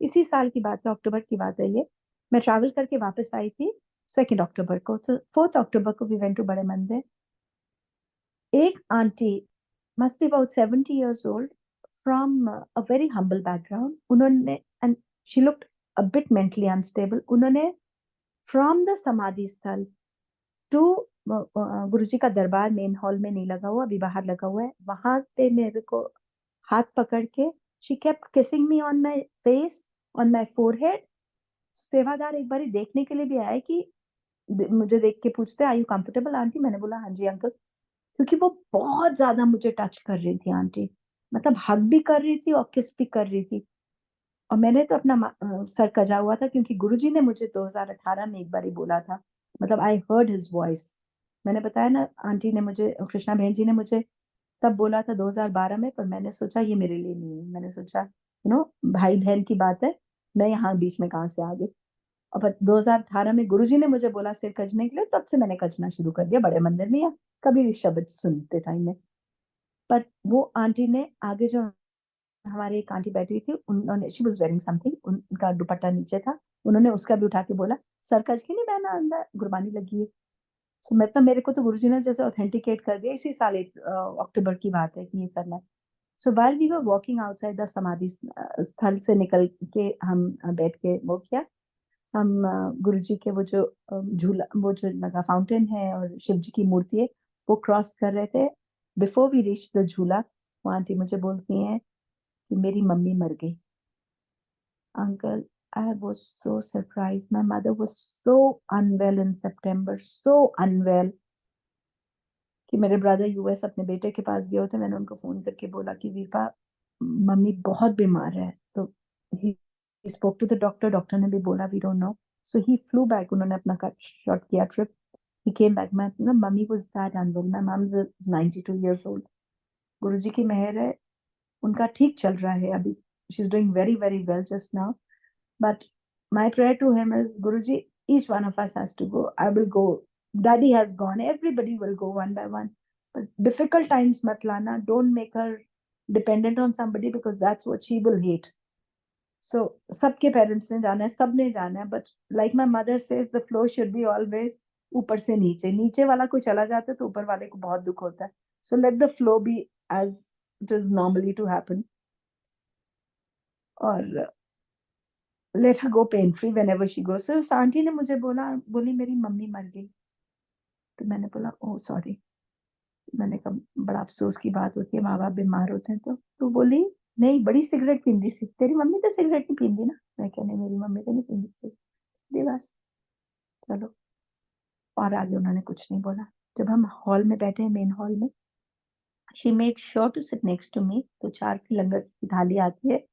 इसी साल की बात है, अक्टूबर की बात है ये, मैं ट्रैवल करके वापस आई थी 2 अक्टूबर को. तो 4 अक्टूबर को वी वेंट टू बड़े मंदिर. एक aunty must be about 70 years old from a very humble background. उन्होंने, and she looked a bit mentally unstable, उन्होंने from the समाधि स्थल to गुरुजी का दरबार मेन हॉल में नहीं लगा हुआ, अभी बाहर लगा हुआ है, वहां पे मेरे को हाथ पकड़ के she kept kissing me on my face, on my forehead. सेवादार एक बारी देखने के लिए भी आए कि मुझे देख के पूछते आर यू कंफर्टेबल आंटी, मैंने बोला हाँ जी अंकल, क्योंकि वो बहुत ज्यादा मुझे टच कर रही थी आंटी, मतलब हग भी कर रही थी और किस भी कर रही थी। और मैंने तो अपना सर कजा हुआ था क्योंकि गुरुजी ने मुझे 2018 में एक बार ही बोला था, मतलब आई हर्ड हिज वॉइस। मैंने बताया ना, आंटी ने मुझे, कृष्णा बहन जी ने मुझे तब बोला था 2012 में, पर मैंने सोचा ये मेरे लिए नहीं है, मैंने सोचा भाई बहन की बात है, मैं यहाँ बीच में कहाँ से आ गई। और फिर 2018 में गुरुजी ने मुझे बोला सिर कजने के लिए, तब से मैंने कजना शुरू कर दिया बड़े मंदिर में या कभी भी शब्द सुनते टाइम में। पर वो आंटी ने आगे जो हमारी एक आंटी बैठी थी, उन्होंने शी वाज वेयरिंग समथिंग, उनका दुपट्टा नीचे था, उन्होंने उसका भी उठा के बोला सर कज के नहीं बहना, अंदर गुरबानी लगी है। तो मतलब मेरे को तो गुरुजी ने जैसे ऑथेंटिकेट कर दिया, इसी साल अक्टूबर की बात है कि ये करना है। So while we were walking outside the samadhi sthal से निकल के हम बैठ के वो किया, हम गुरुजी के वो जो झूला, वो जो लगा फाउंटेन है और शिव जी की मूर्ति है, वो क्रॉस कर रहे थे। बिफोर वी रीच द झूला, वो आंटी मुझे बोलती हैं कि मेरी मम्मी मर गई। Uncle, I was so surprised. My mother was so unwell in September, so unwell. कि मेरे ब्रदर यूएस अपने बेटे के पास गए होते, मैंने उनको फोन करके बोला कि वीरपा मम्मी बहुत बीमार है। तो he spoke to the doctor, doctor ने भी बोला we don't know. So he flew back, उन्होंने अपना कट शॉर्ट किया ट्रिप, ही केम बैक। मैं ना, mummy was that unwell, my mom is 92 years old. Guruji की मेहर है, उनका ठीक चल रहा है अभी, she is doing very very well just now. But my prayer to him is, Guruji, each one of us has to go. I will go. Daddy has gone. Everybody will go one by one. But difficult times, Matlana, don't make her dependent on somebody because that's what she will hate. So, सबके parents ने जाना है, सबने जाना है. But like my mother says, the flow should be always ऊपर से नीचे. नीचे वाला कोई चला जाता है तो ऊपर वाले को बहुत दुख होता है. So let the flow be as it is normally to happen. और let her go pain free whenever she goes. So aunty ने मुझे बोली मेरी मम्मी मर गई। तो मैंने बोला ओह सॉरी। मैंने कहा बड़ा अफसोस की बात होती है, माँ बाप बीमार होते हैं तो बोली नहीं, बड़ी सिगरेट पींदी सी, तेरी मम्मी तो सिगरेट नहीं पींदी ना। मैं क्या, नहीं मेरी मम्मी तो नहीं पींदी थी बस। चलो, और आगे उन्होंने कुछ नहीं बोला। जब हम हॉल में बैठे हैं, मेन हॉल में, she made sure to sit next to me. तो 4 की लंगर की थाली आती है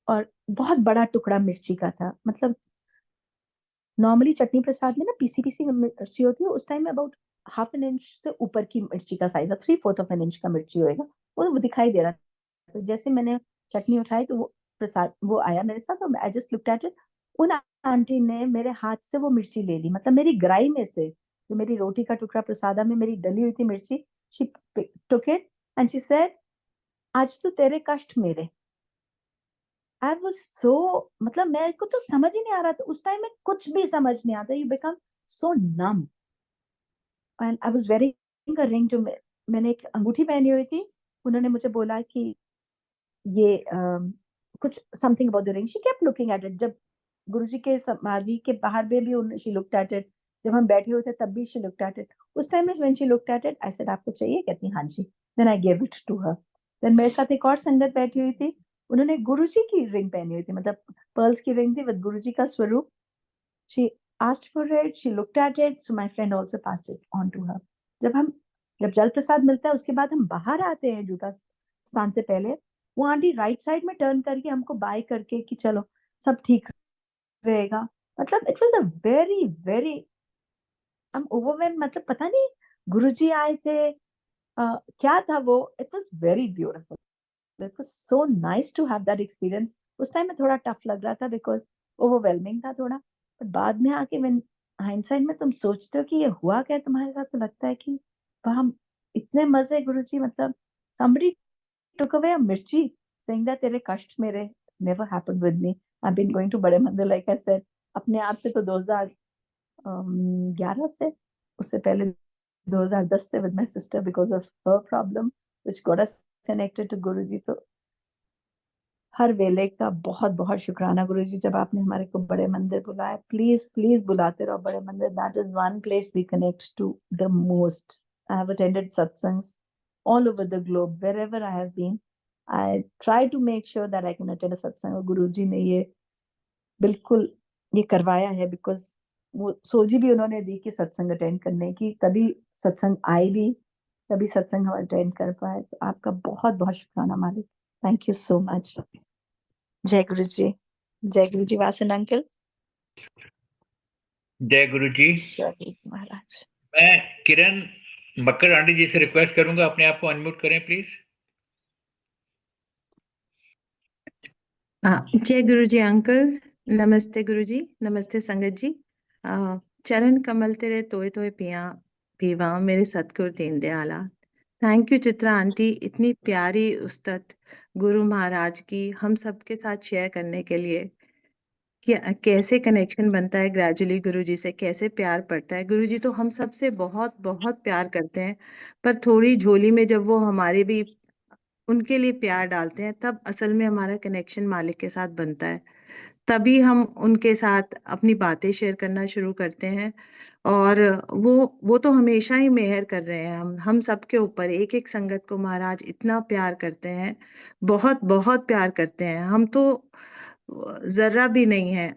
और बहुत बड़ा टुकड़ा मिर्ची का था। मतलब नॉर्मली चटनी प्रसाद में ना पीसी पीसी मिर्ची होती है, उस टाइम में अबाउट हाफ एन इंच से ऊपर की मिर्ची का साइज है, 3/4 ऑफ एन इंच का मिर्ची होएगा, वो दिखाई दे रहा था। तो जैसे मैंने चटनी उठाई तो वो प्रसाद वो आया मेरे साथ, और I just looked at it. उन आंटी ने मेरे हाथ से वो मिर्ची ले ली, मतलब मेरी ग्राई में से, जो मेरी रोटी का टुकड़ा प्रसादा में मेरी डली हुई थी मिर्ची, she took it and she said आज तो तेरे कष्ट मेरे। आई वाज सो, मतलब मेरे को तो समझ ही नहीं आ रहा था उस टाइम में, कुछ भी समझ नहीं आता, you become so numb. And I was wearing a ring, जो मैंने एक अंगूठी पहनी हुई थी। उन्होंने मुझे बोला कि ये कुछ something about the ring, she kept looking at it. जब गुरुजी के समाधि के बाहर में भी शी लुक्ड एट इट, जब हम बैठे हुए थे तब भी शी लुक्ड एट इट। उस टाइम में when she looked at it, I said आपको चाहिए? कहती हाँ जी। Then I give it to her. Then मेरे साथ एक और संगत बैठी हुई थी, उन्होंने गुरुजी की रिंग पहनी हुई थी, मतलब पर्ल्स की रिंग थी विद गुरुजी का स्वरूप। She asked for it, she looked at it, so my friend also passed it on to her. जब जल प्रसाद मिलता है उसके बाद हम बाहर आते हैं जूता स्थान से पहले, वो आंटी राइट साइड में टर्न करके हमको बाय करके कि चलो सब ठीक रहेगा। मतलब it was a very very, हम ओवरवेल्म, मतलब पता नहीं गुरुजी आए थे, क्या था वो, it was very beautiful. It was so nice to have that experience. उस टाइम में थोड़ा टफ लग रहा था बिकॉज ओवरवेलमिंग था थोड़ा, बट बाद में आके व्हेन हाइंडसाइट में तुम सोचते हो कि ये हुआ क्या तुम्हारे साथ, तो लगता है कि वाह इतने मजे गुरुजी, मतलब somebody took away a mirchi saying that तेरे कष्ट मेरे। never happened with me. I've been going to बड़े मंदिर like I said अपने आप से तो 2011 से, उससे पहले 2010 से with my sister because of her problem which got us connected to Guruji। तो हर वेले का बहुत बहुत शुक्राना गुरुजी, जब आपने हमारे को बड़े मंदिर बुलाया। प्लीज प्लीज बुलाते रहो Bade Mandir. That is one place we connect to the most. I have attended satsangs all over the globe, wherever I have been. I try to make sure that I can attend a satsang. और गुरुजी ने ये बिल्कुल ये करवाया है, because वो सोची भी उन्होंने दी कि सत्संग अटेंड करने की, तभी सत्संग आई भी, तभी सत्संग हम अटेंड कर पाए। तो आपका बहुत बहुत शुक्राना मालिक। Thank you so much. जय गुरु जी। जय गुरु जी। वासन अंकल। जय गुरु जी। जय गुरु जी महाराज। मैं किरण मक्कर आंटी जी से रिक्वेस्ट करूंगा, अपने आप को अनम्यूट करें प्लीज। जय गुरु जी अंकल। नमस्ते गुरु जी, नमस्ते संगत जी। चरण कमल तेरे तोए तोए पिया पीवा मेरे सतगुरु दीन दयाला। थैंक यू चित्रा आंटी, इतनी प्यारी उस्तत गुरु महाराज की हम सबके साथ शेयर करने के लिए कि कैसे कनेक्शन बनता है ग्रेजुअली गुरु जी से, कैसे प्यार पड़ता है। गुरु जी तो हम सबसे बहुत बहुत प्यार करते हैं, पर थोड़ी झोली में जब वो हमारे भी उनके लिए प्यार डालते हैं, तब असल में हमारा कनेक्शन मालिक के साथ बनता है। तभी हम उनके साथ अपनी बातें शेयर करना शुरू करते हैं। और वो तो हमेशा ही मेहर कर रहे हैं हम सबके ऊपर। एक एक संगत को महाराज इतना प्यार करते हैं, बहुत बहुत प्यार करते हैं। हम तो जर्रा भी नहीं है।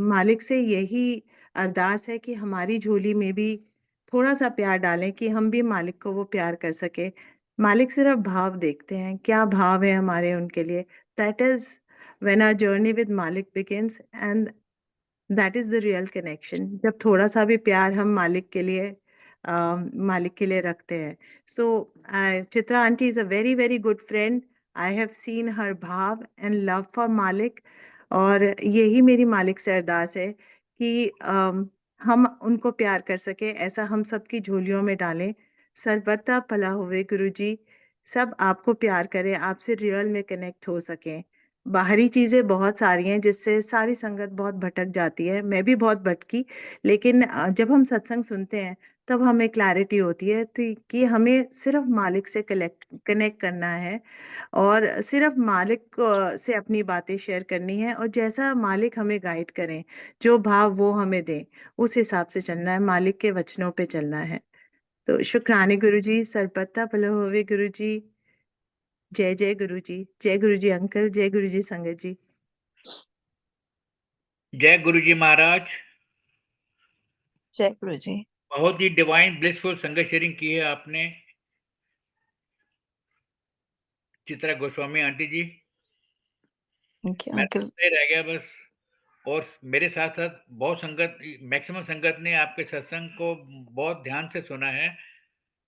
मालिक से यही अरदास है कि हमारी झोली में भी थोड़ा सा प्यार डालें कि हम भी मालिक को वो प्यार कर सके। मालिक सिर्फ भाव देखते हैं, क्या भाव है हमारे उनके लिए। That is when our journey with Malik begins, and that is the real connection. जब थोड़ा सा भी प्यार हम मालिक के लिए रखते हैं। So Chitra aunty is a very very good friend. I have seen her bhav and love for मालिक, और यही मेरी मालिक से अरदास है कि हम उनको प्यार कर सके, ऐसा हम सबकी झोलियों में डालें। सर्वथा भला होवे गुरु जी, सब आपको प्यार करें, आपसे रियल में कनेक्ट हो सकें। बाहरी चीजें बहुत सारी हैं जिससे सारी संगत बहुत भटक जाती है, मैं भी बहुत भटकी। लेकिन जब हम सत्संग सुनते हैं तब हमें क्लैरिटी होती है कि हमें सिर्फ मालिक से कनेक्ट करना है, और सिर्फ मालिक से अपनी बातें शेयर करनी है, और जैसा मालिक हमें गाइड करें, जो भाव वो हमें दें, उस हिसाब से चलना है, मालिक के वचनों पे चलना है। तो शुक्राने गुरु जी, सरपत्ता भला होवे गुरु जी। जय जय गुरु जी। जय गुरु जी अंकल। जय गुरु जी संगत जी। जय गुरु जी महाराज। जय गुरु जी। बहुत ही डिवाइन ब्लिसफुल संगत शेयरिंग की है आपने Chitra Goswami aunty ji. Thank you मैं अंकल। नहीं रह गया बस। और मेरे साथ साथ बहुत संगत, मैक्सिमम संगत ने आपके सत्संग को बहुत ध्यान से सुना है।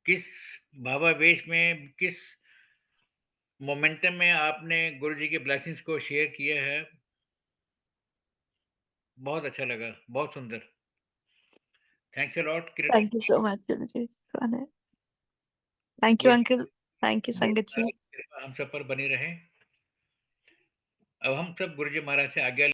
किस भावावेश में, किस मोमेंटम में आपने गुरु जी के ब्लेसिंग्स को शेयर किया है, बहुत अच्छा लगा, बहुत सुंदर। Thanks a lot Kiran. Thank you so much Guru ji. Thank you uncle. Thank you sangat ji. कृपा हम सब पर बनी रहे। अब हम सब गुरु जी महाराज से आज्ञा